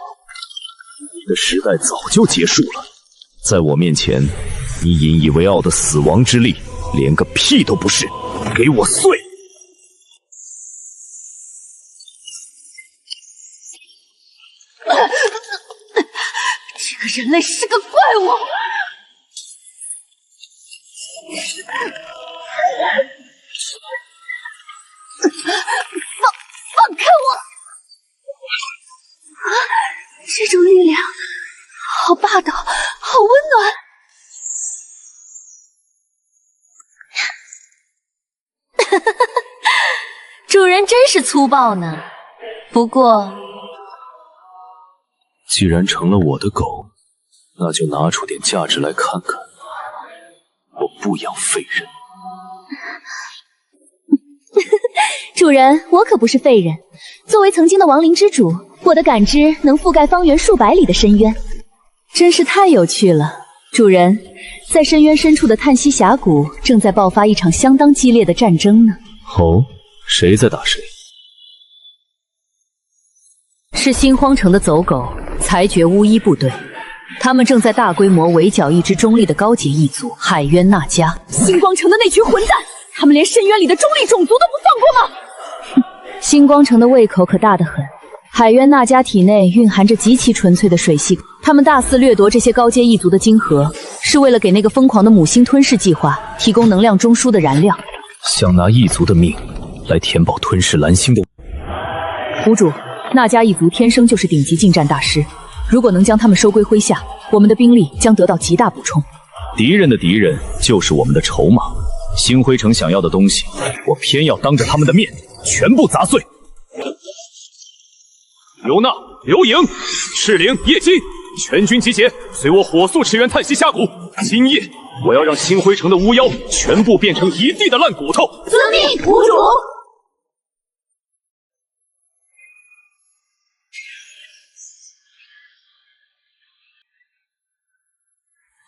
你的时代早就结束了，在我面前，你引以为傲的死亡之力，连个屁都不是！给我碎！这个人类是个怪物！放开我！这种力量好霸道，好温暖。主人真是粗暴呢。不过，既然成了我的狗，那就拿出点价值来看看。我不养废人。主人，我可不是废人。作为曾经的亡灵之主，我的感知能覆盖方圆数百里的深渊，真是太有趣了。主人，在深渊深处的叹息峡谷正在爆发一场相当激烈的战争呢。哦，谁在打谁？是星荒城的走狗裁决巫医部队，他们正在大规模围剿一支中立的高阶异族海渊那家。星光城的那群混蛋，他们连深渊里的中立种族都不放过吗？星光城的胃口可大得很，海渊那家体内蕴含着极其纯粹的水系，他们大肆掠夺这些高阶异族的晶核，是为了给那个疯狂的母星吞噬计划提供能量中枢的燃料。想拿异族的命来填饱吞噬蓝星的。谷主，那家异族天生就是顶级近战大师，如果能将他们收归麾下，我们的兵力将得到极大补充。敌人的敌人就是我们的筹码。星辉城想要的东西，我偏要当着他们的面全部砸碎。刘娜、刘颖、赤灵、叶姬，全军集结，随我火速驰援叹息峡谷。今夜，我要让星辉城的巫妖全部变成一地的烂骨头。遵命，谷主。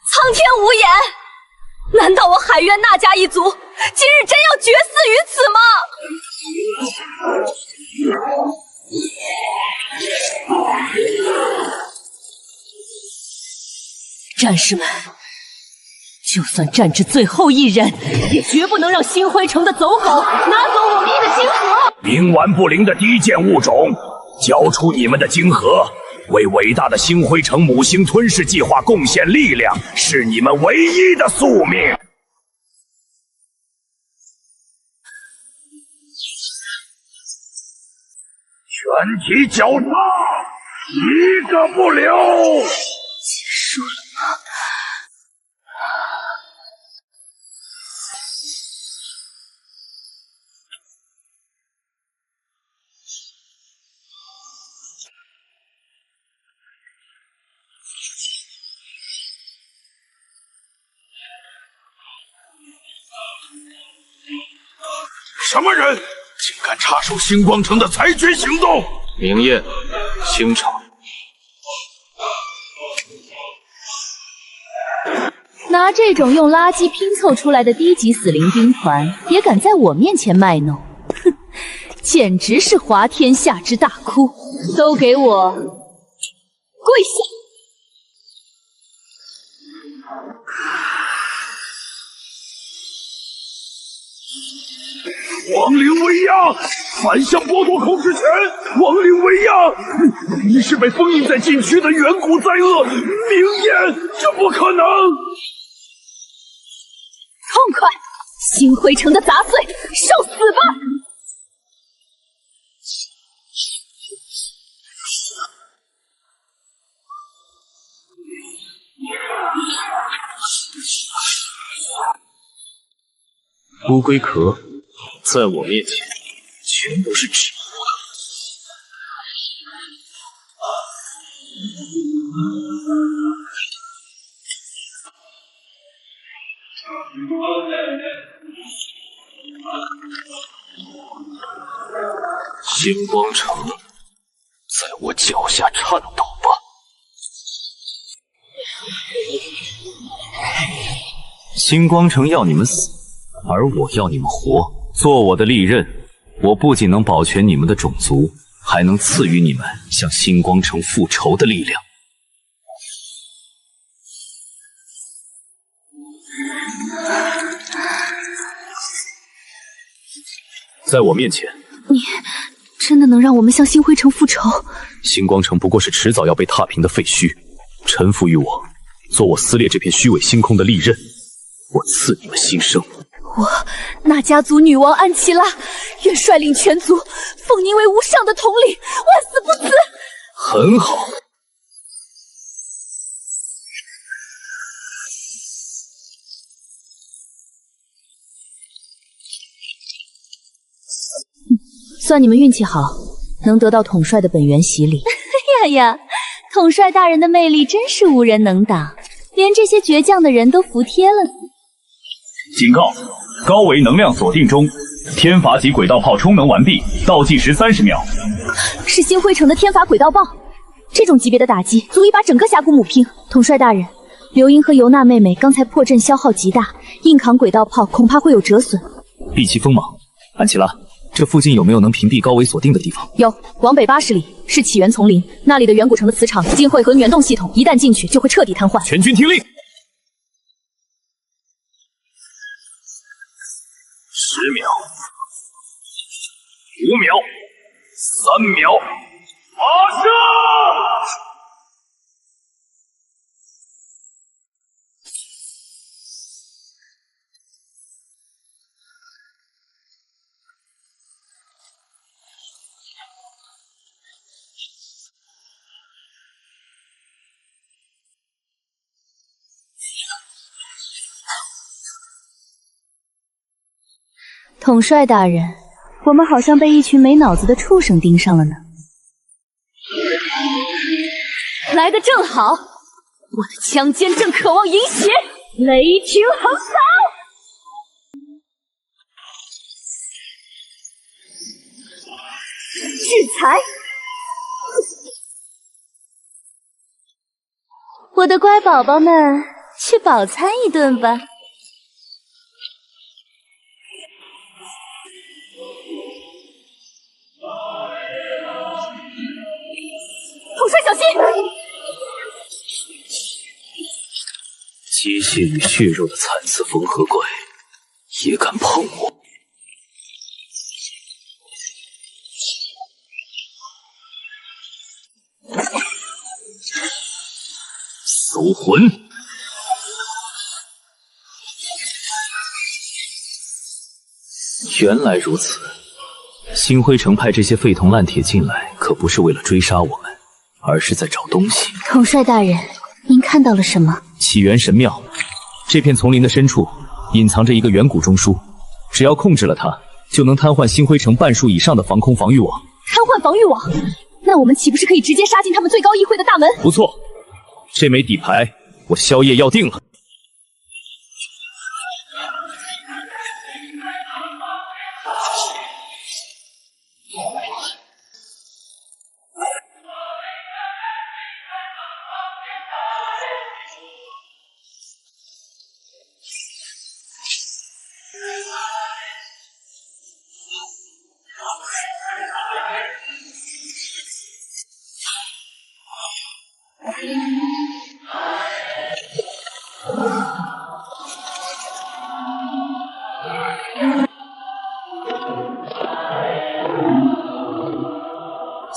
苍天无眼！难道我海渊那家一族今日真要绝死于此吗？战士们，就算战至最后一人，也绝不能让星辉城的走狗拿走我们的晶核。冥顽不灵的低贱物种，交出你们的晶核，为伟大的星辉城母星吞噬计划贡献力量，是你们唯一的宿命。全体绞杀，一个不留。结束了吗？什么人，竟敢插手星光城的裁决行动？明艳，清场。拿这种用垃圾拼凑出来的低级死灵兵团，也敢在我面前卖弄，哼，简直是滑天下之大哭！都给我跪下！亡灵威压，反向剥夺控制权！亡灵威压，你是被封印在禁区的远古灾厄，明艳，这不可能！痛快！星辉城的杂碎，受死吧！乌龟壳，在我面前全都是纸。星光城，在我脚下颤抖吧！星光城要你们死，而我要你们活。做我的利刃，我不仅能保全你们的种族，还能赐予你们向星光城复仇的力量。在我面前，你真的能让我们向星辉城复仇？星光城不过是迟早要被踏平的废墟，臣服于我，做我撕裂这片虚伪星空的利刃。我赐你们新生。我那家族女王安琪拉，愿率领全族，奉您为无上的统领，万死不辞。很好。算你们运气好，能得到统帅的本源洗礼。呀呀，统帅大人的魅力真是无人能挡，连这些倔强的人都服帖了。警告！高维能量锁定中，天罚级轨道炮充能完毕，倒计时30秒。是星辉城的天罚轨道炮，这种级别的打击足以把整个峡谷抹平。统帅大人，刘英和尤娜妹妹刚才破阵消耗极大，硬扛轨道炮恐怕会有折损。避其锋芒，安琪拉，这附近有没有能屏蔽高维锁定的地方？有，往北80里是起源丛林，那里的远古城的磁场、金汇和原动系统，一旦进去就会彻底瘫痪。全军听令！ 10秒，5秒，3秒，发射！统帅大人，我们好像被一群没脑子的畜生盯上了呢。来得正好，我的枪尖正渴望饮血，雷霆横扫！制裁！我的乖宝宝们，去饱餐一顿吧。 统帅小心！机械与血肉的惨死缝合怪也敢碰我！搜魂！原来如此。 星辉城派这些废铜烂铁进来，可不是为了追杀我们，而是在找东西。统帅大人，您看到了什么？起源神庙，这片丛林的深处隐藏着一个远古中枢，只要控制了它，就能瘫痪星辉城半数以上的防空防御网。瘫痪防御网？那我们岂不是可以直接杀进他们最高议会的大门？不错，这枚底牌我宵夜要定了。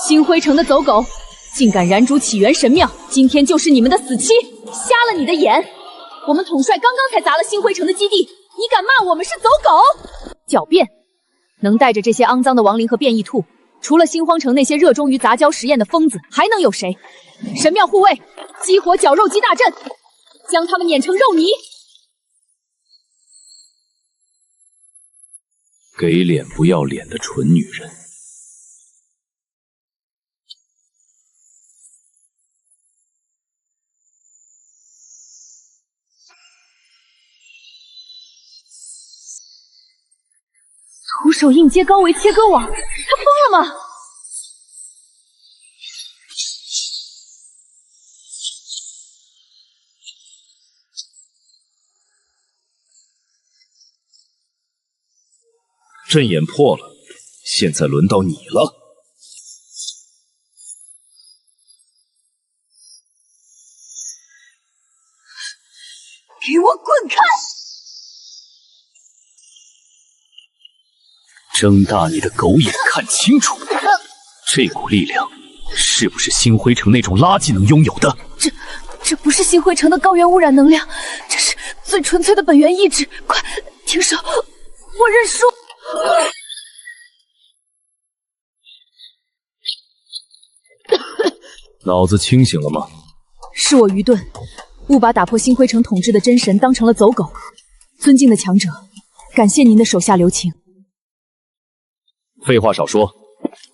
星辉城的走狗，竟敢燃烛起源神庙，今天就是你们的死期！瞎了你的眼！我们统帅刚刚才砸了星辉城的基地，你敢骂我们是走狗？狡辩！能带着这些肮脏的亡灵和变异兔，除了星荒城那些热衷于杂交实验的疯子，还能有谁？神庙护卫，激活绞肉机大阵，将他们碾成肉泥！给脸不要脸的蠢女人！徒手硬接高维切割网，他疯了吗？阵眼破了，现在轮到你了。给我滚开！睁大你的狗眼看清楚，这股力量是不是星辉城那种垃圾能拥有的？这不是星辉城的高原污染能量，这是最纯粹的本源意志！快停手！我认输。脑子清醒了吗？是我愚钝，误把打破星辉城统治的真神当成了走狗。尊敬的强者，感谢您的手下留情。废话少说，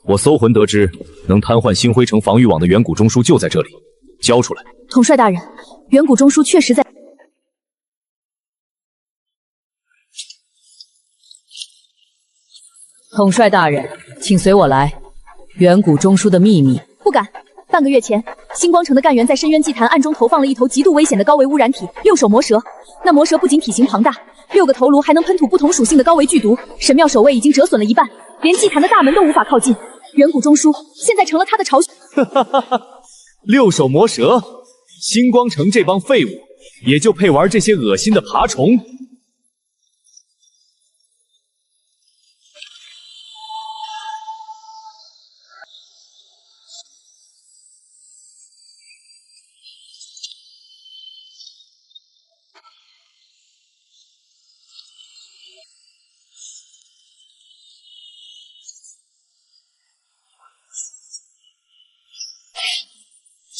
我搜魂得知，能瘫痪星辉城防御网的远古中枢就在这里，交出来。统帅大人，远古中枢确实在。统帅大人，请随我来。远古中枢的秘密，不敢。半个月前，星光城的干员在深渊祭坛暗中投放了一头极度危险的高维污染体——六手魔蛇。那魔蛇不仅体型庞大，6个头颅还能喷吐不同属性的高维剧毒。神庙守卫已经折损了一半，连祭坛的大门都无法靠近。远古中枢现在成了他的巢穴。六手魔蛇，星光城这帮废物也就配玩这些恶心的爬虫。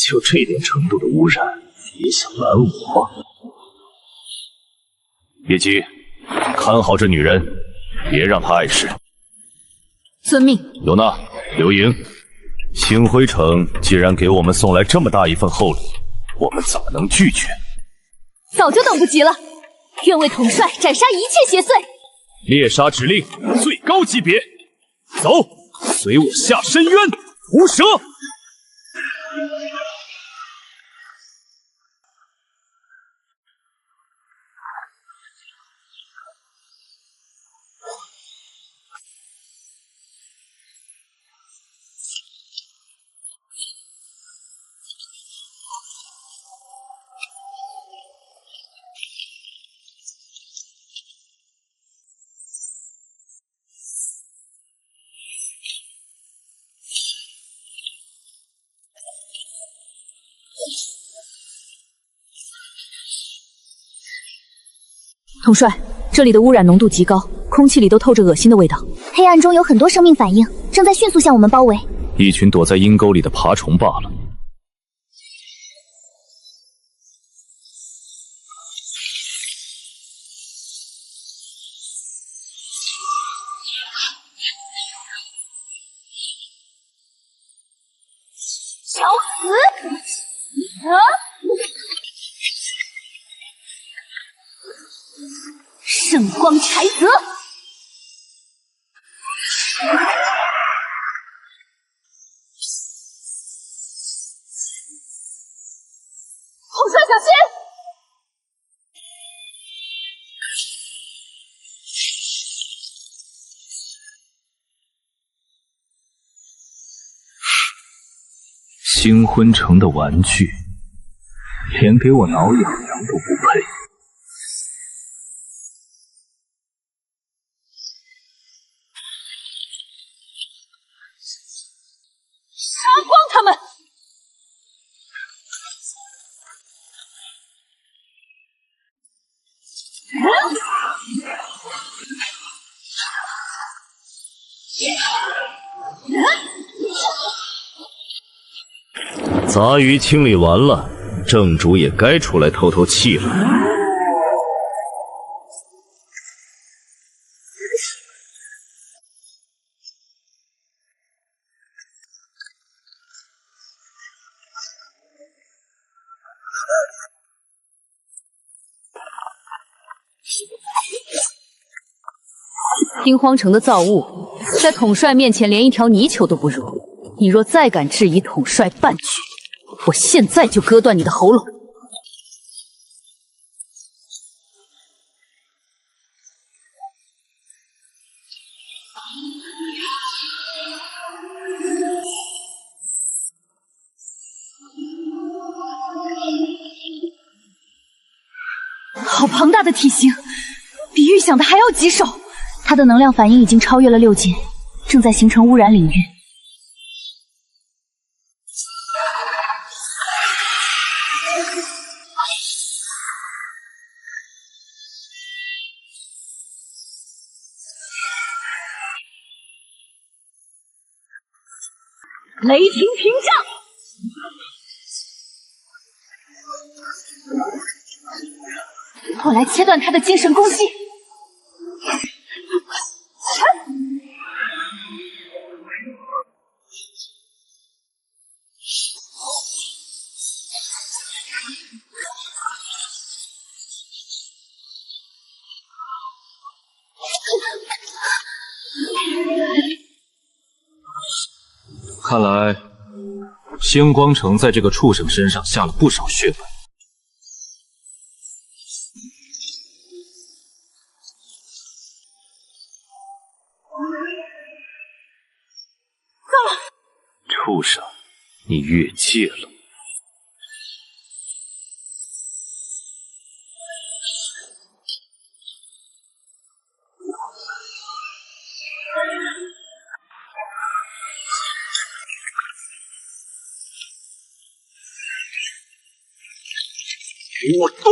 就这点程度的污染，也想拦我？叶姬，看好这女人，别让她碍事。遵命。尤娜、刘莹，星辉城既然给我们送来这么大一份厚礼，我们咋能拒绝？早就等不及了，愿为统帅斩杀一切邪祟。猎杀指令最高级别，走，随我下深渊捕蛇。统帅，这里的污染浓度极高，空气里都透着恶心的味道。黑暗中有很多生命反应，正在迅速向我们包围。一群躲在阴沟里的爬虫罢了。找死！啊！圣光柴泽，统帅小心！星昏城的玩具，连给我挠痒痒都不配。他们！杂鱼清理完了，正主也该出来透透气了。惊慌城的造物，在统帅面前连一条泥鳅都不如。你若再敢质疑统帅半句，我现在就割断你的喉咙！好庞大的体型，比预想的还要棘手。它的能量反应已经超越了6阶，正在形成污染领域。雷霆屏障，我来切断他的精神攻击。看来星光城在这个畜生身上下了不少血本。畜生，你越界了！给我断！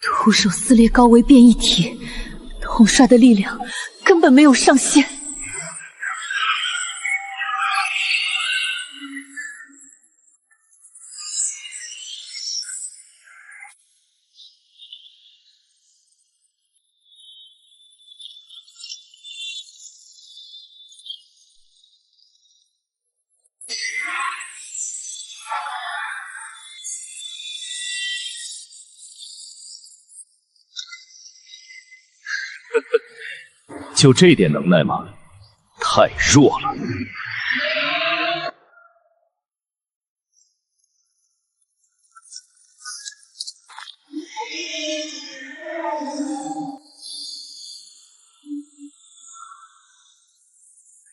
徒手撕裂高维变异体，统帅的力量根本没有上限。就这点能耐吗？太弱了。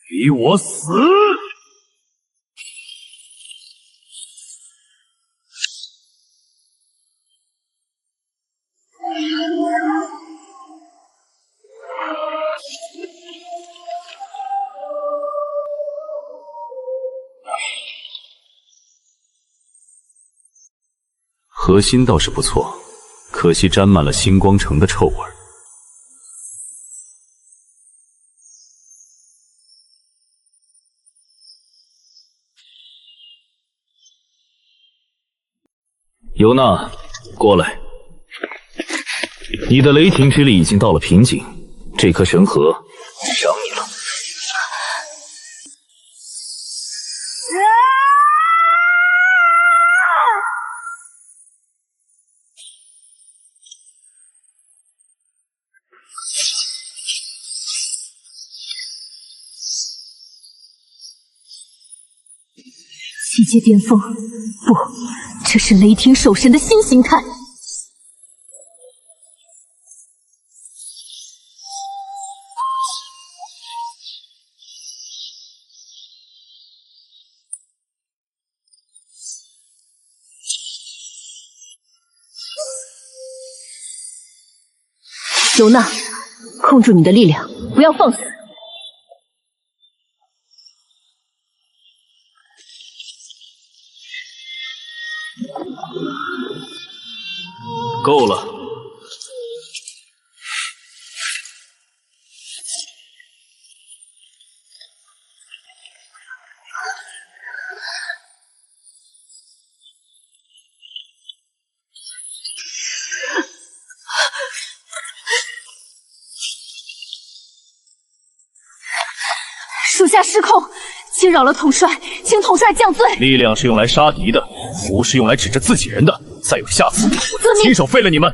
给我死！核心倒是不错，可惜沾满了星光城的臭味。尤娜，过来。你的雷霆之力已经到了瓶颈，这颗神核赏你了。七阶巅峰，不，这是雷霆守神的新形态。尤娜，控住你的力量，不要放肆。够了。属下失控，惊扰了统帅，请统帅降罪。力量是用来杀敌的，不是用来指着自己人的。再有下次，我就亲手废了你们！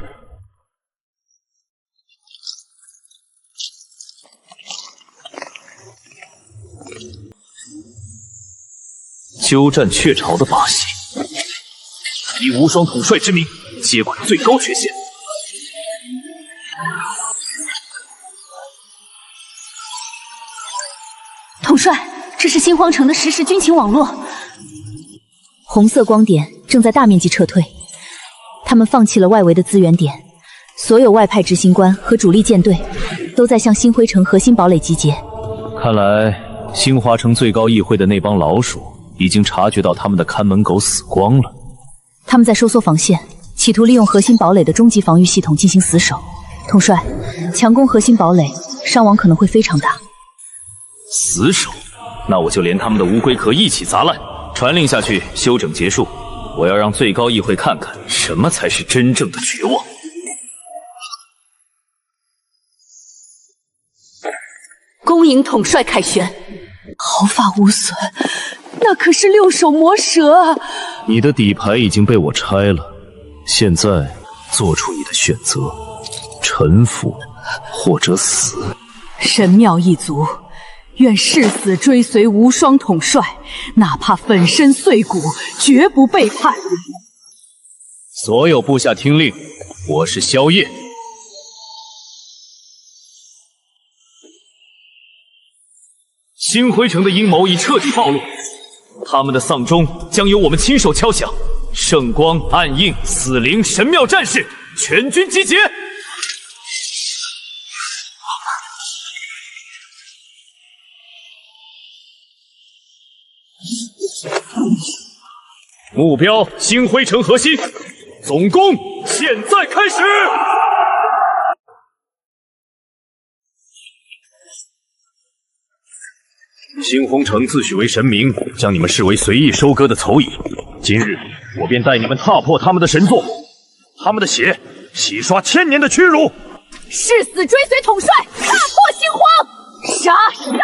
鸠占鹊巢的把戏，以无双统帅之名接管最高权限。统帅，这是新皇城的实时军情网络。红色光点正在大面积撤退，他们放弃了外围的资源点，所有外派执行官和主力舰队都在向星辉城核心堡垒集结。看来星华城最高议会的那帮老鼠已经察觉到他们的看门狗死光了。他们在收缩防线，企图利用核心堡垒的终极防御系统进行死守。统帅，强攻核心堡垒，伤亡可能会非常大。死守？那我就连他们的乌龟壳一起砸烂。传令下去，休整结束。我要让最高议会看看什么才是真正的绝望。恭迎统帅凯旋。毫发无损，那可是6手魔蛇啊！你的底牌已经被我拆了，现在做出你的选择：臣服或者死。神庙一族愿誓死追随无双统帅，哪怕粉身碎骨，绝不背叛。所有部下听令，我是萧夜。星辉城的阴谋已彻底暴露，他们的丧钟将由我们亲手敲响。圣光、暗影、死灵、神庙战士，全军集结！目标：星辉城核心，总攻现在开始！星辉城自诩为神明，将你们视为随意收割的蝼蚁。今日我便带你们踏破他们的神座，他们的血洗刷1000年的屈辱。誓死追随统帅，大破星皇！杀杀杀！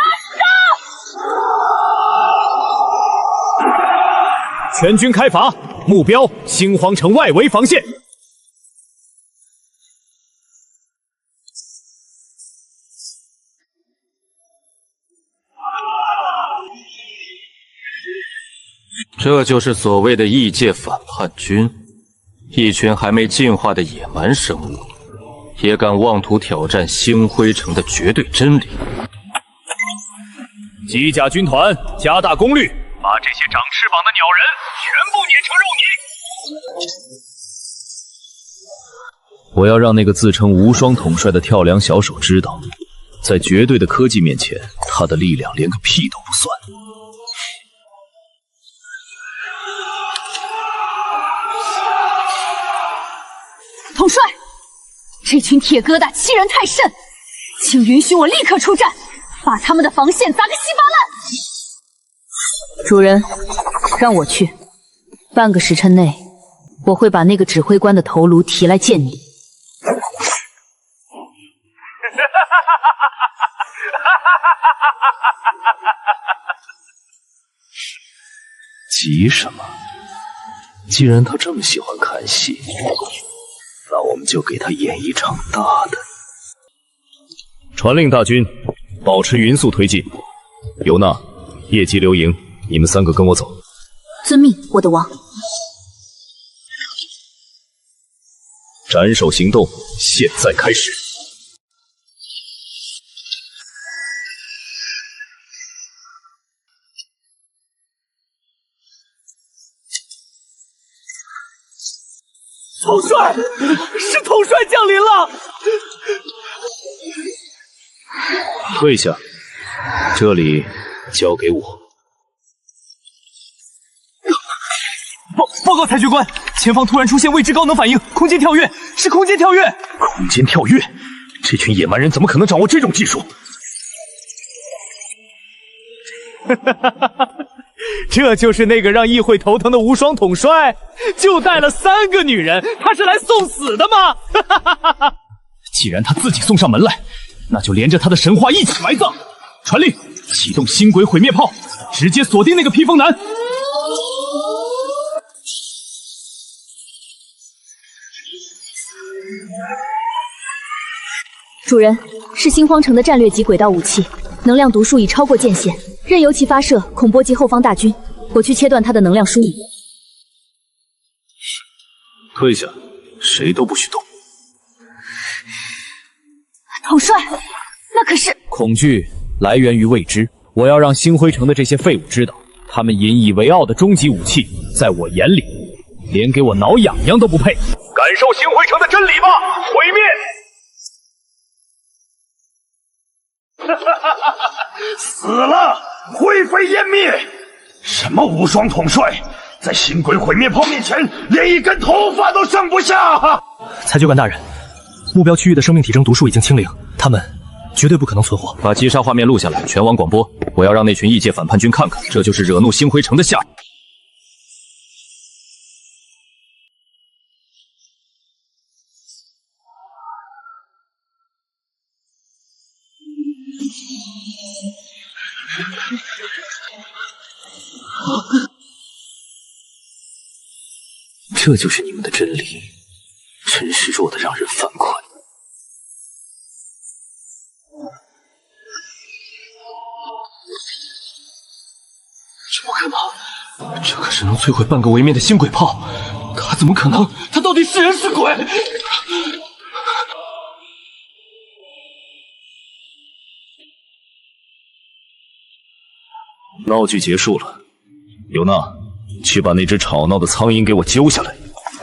全军开拔，目标星皇城外围防线。这就是所谓的异界反叛军，一群还没进化的野蛮生物，也敢妄图挑战星辉城的绝对真理。机甲军团加大功率，把这些长翅膀的鸟人全部碾成肉泥！我要让那个自称无双统帅的跳梁小手知道，在绝对的科技面前，他的力量连个屁都不算。统帅，这群铁疙瘩欺人太甚，请允许我立刻出战，把他们的防线砸个稀巴烂。主人，让我去。半个时辰内，我会把那个指挥官的头颅提来见你。急什么？既然他这么喜欢看戏，那我们就给他演一场大的。传令大军，保持匀速推进。尤娜、叶姬、刘莹，你们3个跟我走。遵命，我的王。斩首行动现在开始。统帅，是统帅降临了！退下，这里交给我。报告裁决官，前方突然出现未知高能反应，空间跳跃，是空间跳跃！空间跳跃，这群野蛮人怎么可能掌握这种技术？这就是那个让议会头疼的无双统帅，就带了3个女人，他是来送死的吗？既然他自己送上门来，那就连着他的神话一起埋葬。传令，启动星轨毁灭炮，直接锁定那个披风男。主人，是星荒城的战略级轨道武器，能量读数已超过界限，任由其发射，恐波及后方大军。我去切断它的能量输入。退下，谁都不许动。统帅，那可是……恐惧来源于未知，我要让星辉城的这些废物知道，他们引以为傲的终极武器，在我眼里，连给我挠痒痒都不配。感受星辉城的真理吧，毁灭！死了，灰飞烟灭！什么无双统帅，在星轨毁灭炮面前，连一根头发都剩不下！裁决官大人，目标区域的生命体征毒素已经清零，他们绝对不可能存活。把击杀画面录下来，全网广播。我要让那群异界反叛军看看，这就是惹怒星辉城的下场。这就是你们的真理，真是弱得让人犯困。这不可能，这可是能摧毁半个维面的星轨炮，他怎么可能？他到底是人是鬼？闹剧结束了，尤娜，去把那只吵闹的苍蝇给我揪下来。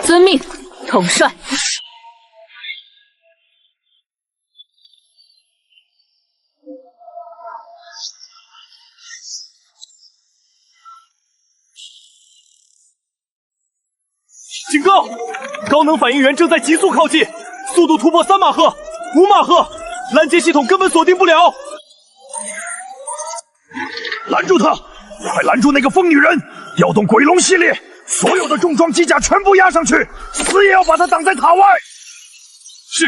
遵命，统帅。警告！高能反应源正在急速靠近，速度突破3马赫、5马赫，拦截系统根本锁定不了。拦住他！快拦住那个疯女人！调动鬼龙系列，所有的重装机甲全部压上去，死也要把他挡在塔外。是。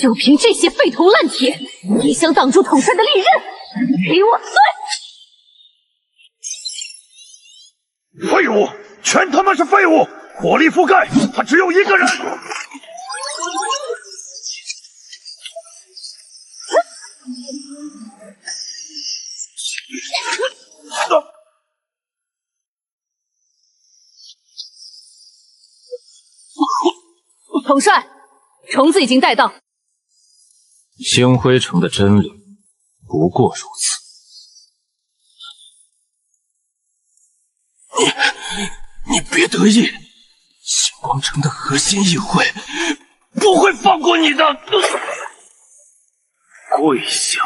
就凭这些废铜烂铁，也想挡住统帅的利刃？给我碎！废物，全他妈是废物！火力覆盖，他只有一个人。统帅，虫子已经带到。星辉城的真理不过如此。你别得意，星光城的核心议会不会放过你的。跪下！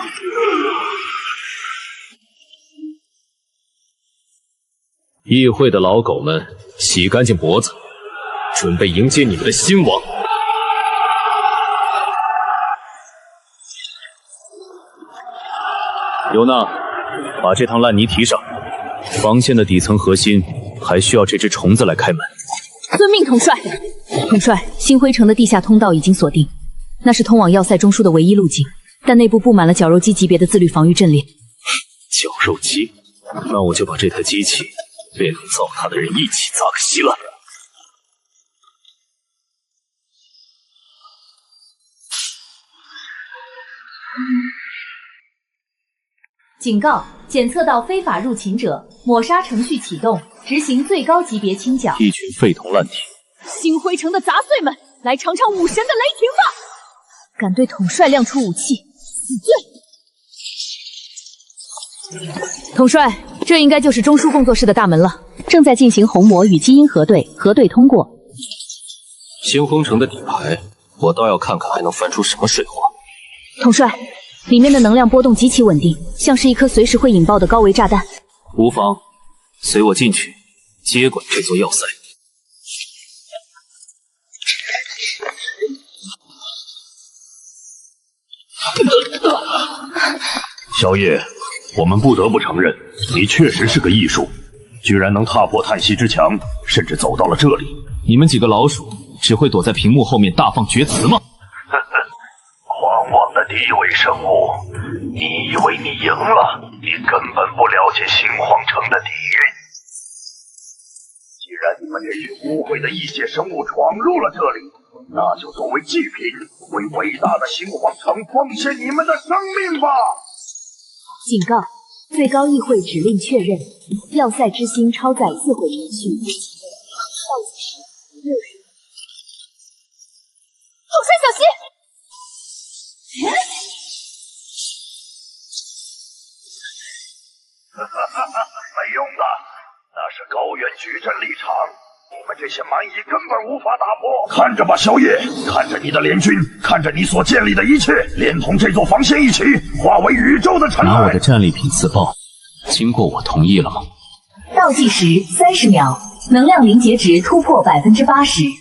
议会的老狗们，洗干净脖子，准备迎接你们的新王。尤娜，把这趟烂泥提上。防线的底层核心还需要这只虫子来开门。遵命，统帅。统帅，星辉城的地下通道已经锁定，那是通往要塞中枢的唯一路径，但内部布满了绞肉机级别的自律防御阵列。绞肉机？那我就把这台机器连同糟蹋的人一起砸个稀烂。警告！检测到非法入侵者，抹杀程序启动，执行最高级别清剿。一群废铜烂铁！星辉城的杂碎们，来尝尝武神的雷霆吧！敢对统帅亮出武器，死罪！统帅，这应该就是中枢工作室的大门了。正在进行虹膜与基因核对，核对通过。星空城的底牌，我倒要看看还能翻出什么水花。统帅，里面的能量波动极其稳定，像是一颗随时会引爆的高维炸弹。无妨，随我进去，接管这座要塞。小叶，我们不得不承认，你确实是个异术，居然能踏破叹息之墙，甚至走到了这里。你们几个老鼠只会躲在屏幕后面大放厥词吗？狂妄的第一位生物，你以为你赢了？你根本不了解星皇城的底蕴。既然你们这群污秽的异界生物闯入了这里，那就作为祭品，为伟大的星皇城奉献你们的生命吧！警告：最高议会指令确认，要塞之星超载自毁程序。统帅小心！没用的，那是高原矩阵立场，你们这些蛮夷根本无法打破。看着吧，萧夜，看着你的联军，看着你所建立的一切，连同这座防线一起化为宇宙的尘埃。拿我的战利品自爆，经过我同意了吗？倒计时30秒，能量临界值突破80%。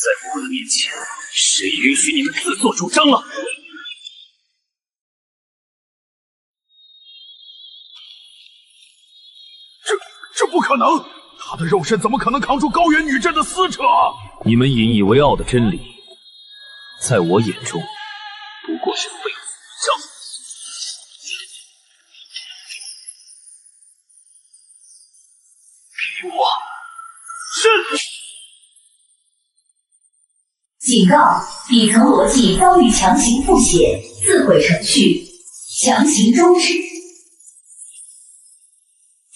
在我的面前，谁允许你们自作主张了？这不可能！他的肉身怎么可能扛住高原女阵的撕扯？你们引以为傲的真理，在我眼中不过是废物主张。给我是。警告：底层逻辑遭遇强行复写，自毁程序强行终止。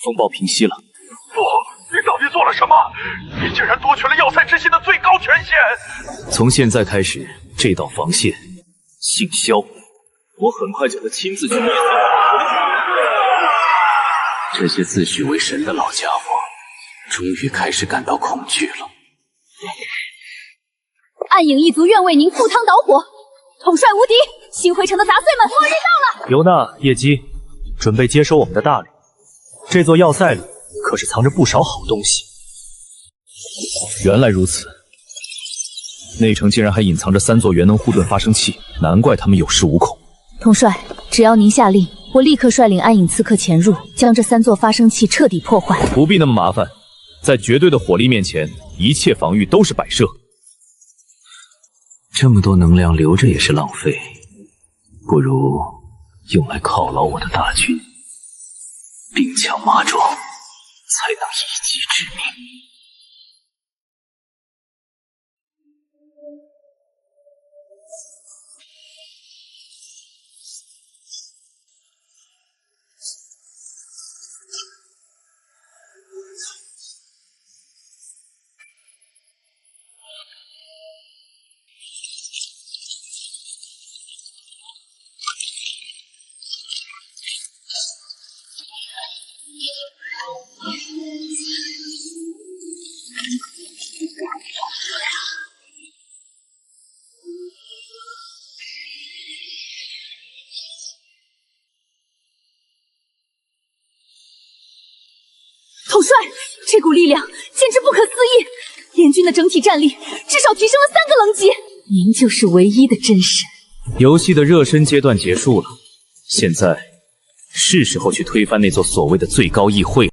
风暴平息了。不，你到底做了什么？你竟然夺取了要塞之心的最高权限！从现在开始，这道防线姓萧，我很快就会亲自去灭掉。这些自诩为神的老家伙，终于开始感到恐惧了。暗影一族愿为您赴汤蹈火，统帅无敌！星辉城的杂碎们，末日到了！尤娜、叶姬，准备接收我们的大礼。这座要塞里可是藏着不少好东西。原来如此，内城竟然还隐藏着3座元能护盾发生器，难怪他们有恃无恐。统帅，只要您下令，我立刻率领暗影刺客潜入，将这3座发生器彻底破坏。不必那么麻烦，在绝对的火力面前，一切防御都是摆设。这么多能量留着也是浪费，不如用来犒劳我的大军，兵强马壮，才能一击致命。统帅，这股力量简直不可思议！联军的整体战力至少提升了3个等级。您就是唯一的真神。游戏的热身阶段结束了，现在是时候去推翻那座所谓的最高议会。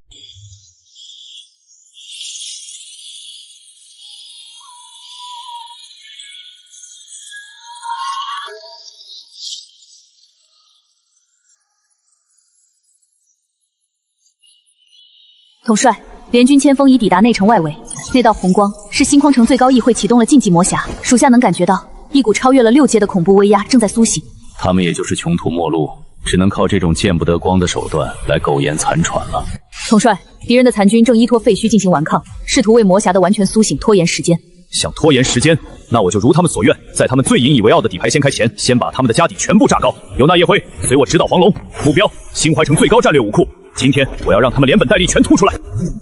统帅，联军前锋已抵达内城外围，那道红光是星光城最高议会启动了禁忌魔匣，属下能感觉到一股超越了6阶的恐怖威压正在苏醒。他们也就是穷途末路，只能靠这种见不得光的手段来苟延残喘了。统帅，敌人的残军正依托废墟进行顽抗，试图为魔匣的完全苏醒拖延时间。想拖延时间，那我就如他们所愿，在他们最引以为傲的底牌掀开前，先把他们的家底全部炸高。尤娜、叶辉，随我直捣黄龙，目标新淮城最高战略武库。今天我要让他们连本带利全吐出来。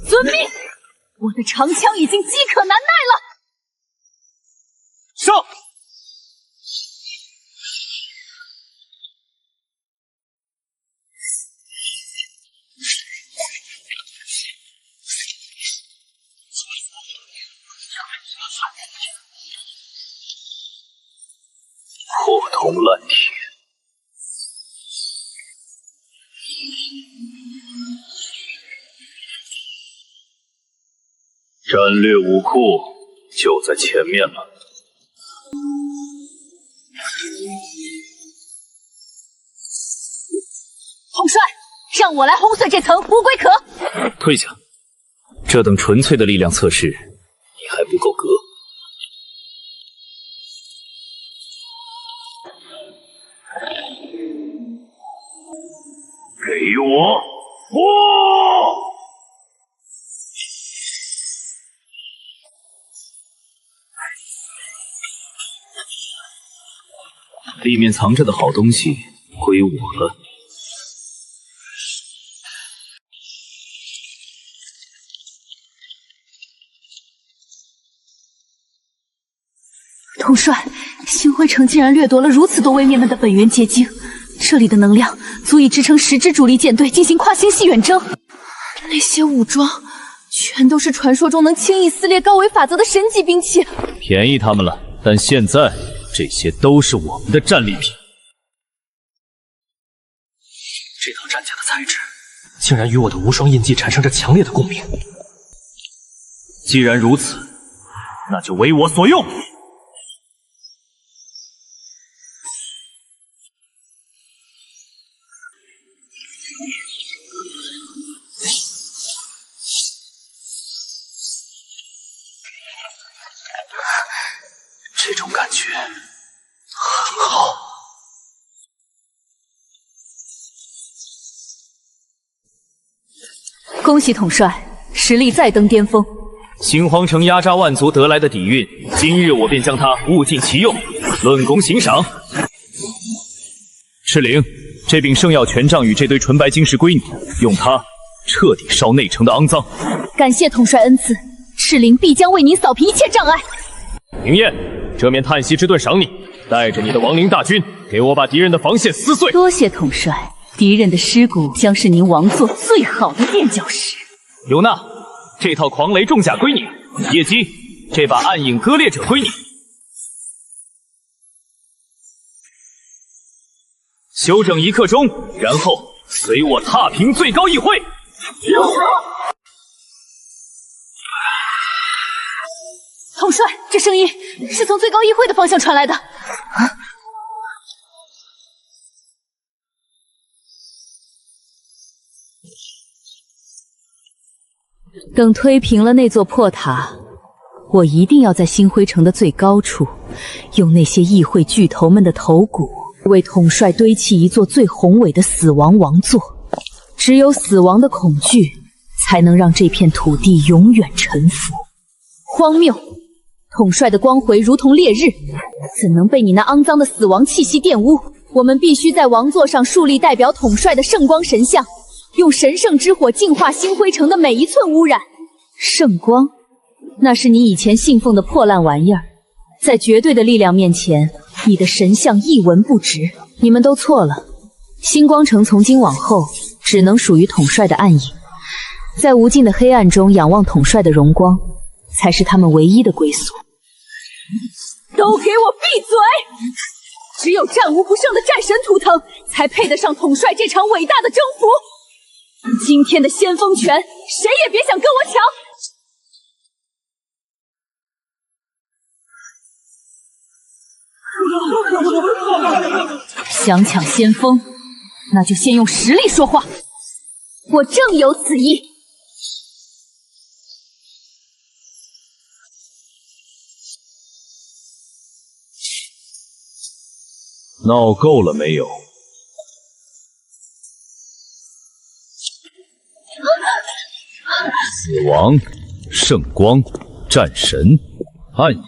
遵命！我的长枪已经饥渴难耐了。上！破铜烂铁，战略武库就在前面了。统帅，让我来轰碎这层乌龟壳。退下，这等纯粹的力量测试，你还不够格。给我破！里面藏着的好东西归我了。统帅，星辉城竟然掠夺了如此多位灭门的本源结晶，这里的能量足以支撑10支主力舰队进行跨星系远征。那些武装全都是传说中能轻易撕裂高维法则的神级兵器，便宜他们了，但现在这些都是我们的战利品。这套战甲的材质竟然与我的无双印记产生着强烈的共鸣。既然如此，那就为我所用。这种感觉很好。恭喜统帅，实力再登巅峰。新皇城压榨万族得来的底蕴，今日我便将它物尽其用，论功行赏。赤灵，这柄圣药权杖与这堆纯白晶石归你，用它彻底烧内城的肮脏。感谢统帅恩赐，赤灵必将为您扫平一切障碍。明艳，这面叹息之盾赏你，带着你的亡灵大军，给我把敌人的防线撕碎。多谢统帅，敌人的尸骨将是您王座最好的垫脚石。尤娜，这套狂雷重甲归你；叶姬，这把暗影割裂者归你。休整1刻钟，然后随我踏平最高议会。统帅，这声音是从最高议会的方向传来的。等推平了那座破塔，我一定要在星辉城的最高处，用那些议会巨头们的头骨，为统帅堆砌一座最宏伟的死亡王座。只有死亡的恐惧，才能让这片土地永远臣服。荒谬！统帅的光辉如同烈日，怎能被你那肮脏的死亡气息玷污？我们必须在王座上树立代表统帅的圣光神像，用神圣之火净化星辉城的每一寸污染。圣光，那是你以前信奉的破烂玩意儿，在绝对的力量面前，你的神像一文不值。你们都错了，星光城从今往后只能属于统帅的暗影，在无尽的黑暗中仰望统帅的荣光，才是他们唯一的归宿。都给我闭嘴！只有战无不胜的战神图腾，才配得上统帅这场伟大的征服。今天的先锋权，谁也别想跟我抢！想抢先锋，那就先用实力说话。我正有此意。闹够了没有？死亡、圣光、战神、暗影，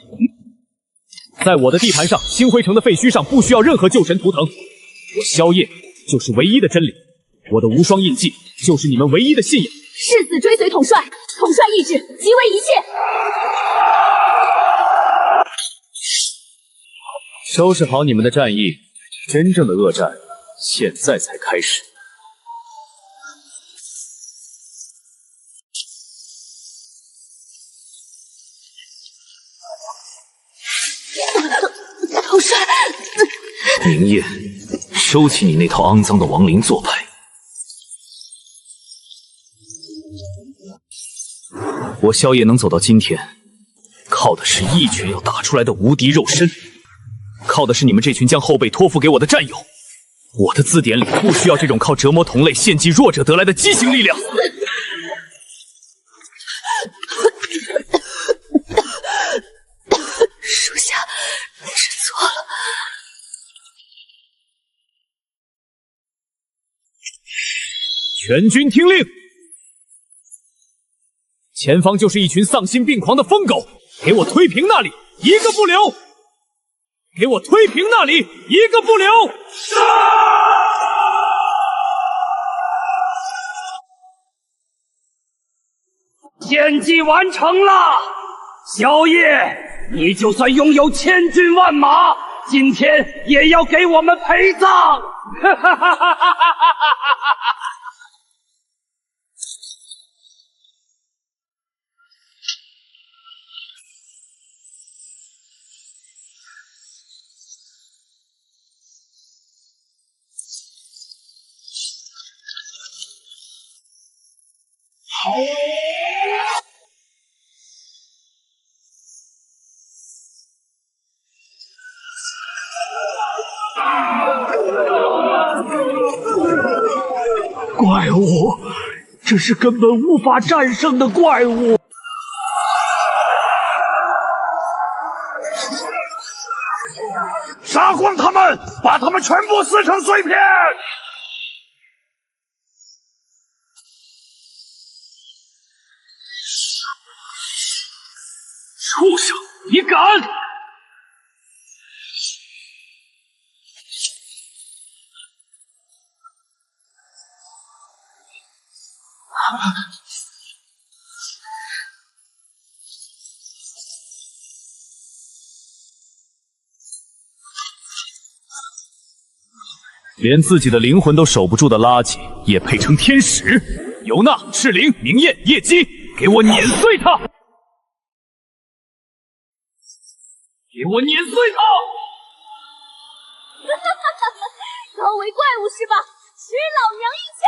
在我的地盘上，星辉城的废墟上不需要任何旧神图腾，我萧夜就是唯一的真理，我的无双印记就是你们唯一的信仰。誓死追随统帅，统帅意志即为一切。收拾好你们的战役，真正的恶战现在才开始。统帅，明夜，收起你那套肮脏的亡灵做派。我萧夜能走到今天，靠的是一拳要打出来的无敌肉身，靠的是你们这群将后背托付给我的战友。我的字典里不需要这种靠折磨同类、献祭弱者得来的畸形力量。属下知错了。全军听令！前方就是一群丧心病狂的疯狗，给我推平那里，一个不留！给我推平那里，一个不留！献祭完成了，萧夜，你就算拥有千军万马，今天也要给我们陪葬！哈哈哈哈哈哈！怪物，这是根本无法战胜的怪物！杀光他们，把他们全部撕成碎片！畜生，你敢！连自己的灵魂都守不住的垃圾，也配成天使？尤娜、赤灵、明艳、夜姬，给我碾碎他！给我碾碎他！高为怪物是吧？取老娘一枪！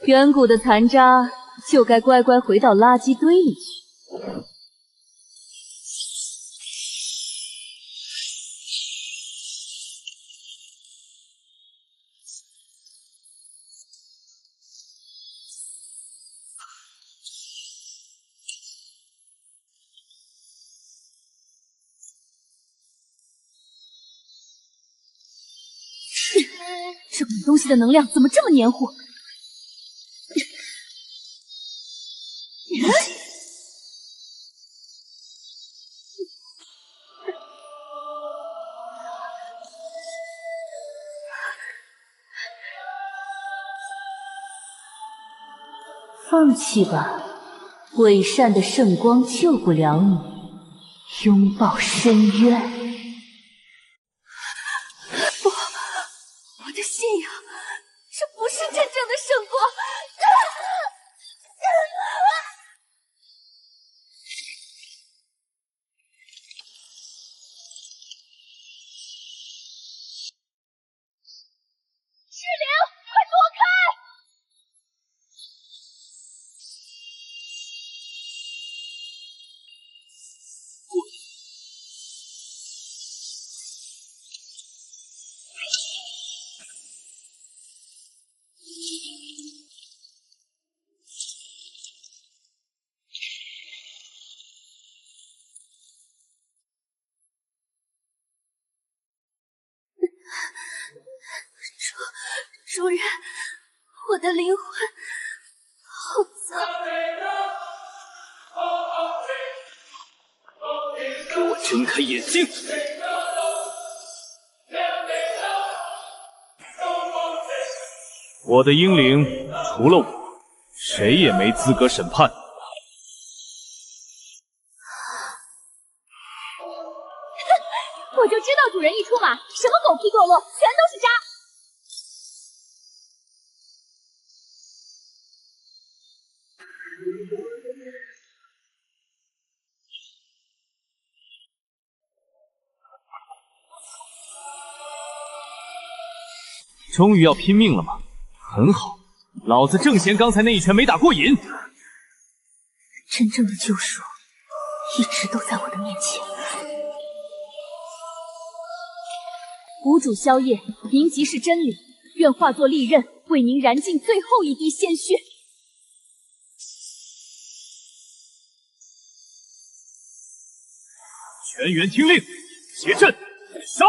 远古的残渣就该乖乖回到垃圾堆里去。这种东西的能量怎么这么黏糊？放弃吧，伪善的圣光救不了你，拥抱深渊。我的信仰，这不是真正的圣光。赤灵，快躲开！主人，我的灵魂好脏！给我睁开眼睛！我的英灵除了我，谁也没资格审判。我就知道主人一出马，什么狗屁堕落，全都是渣。终于要拼命了吗？很好，老子正嫌刚才那一拳没打过瘾。真正的救赎一直都在我的面前。谷主宵夜，您即是真理，愿化作利刃，为您燃尽最后一滴鲜血。全员听令，结阵，杀！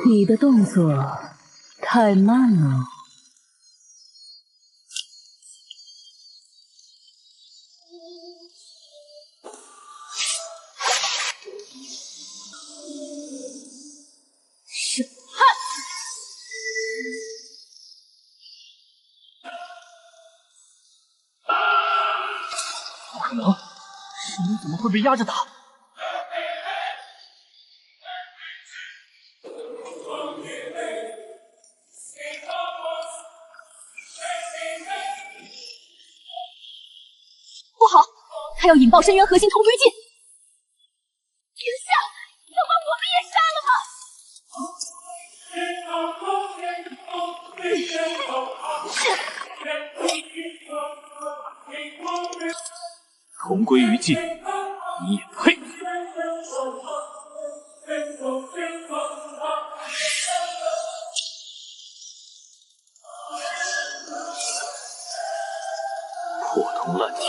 你的动作太慢了。审判！不可能，神灵怎么会被压着打？不好，他要引爆深渊核心同归镜！停下！要把我们也杀了吗？同归于尽，你也配！破铜烂铁。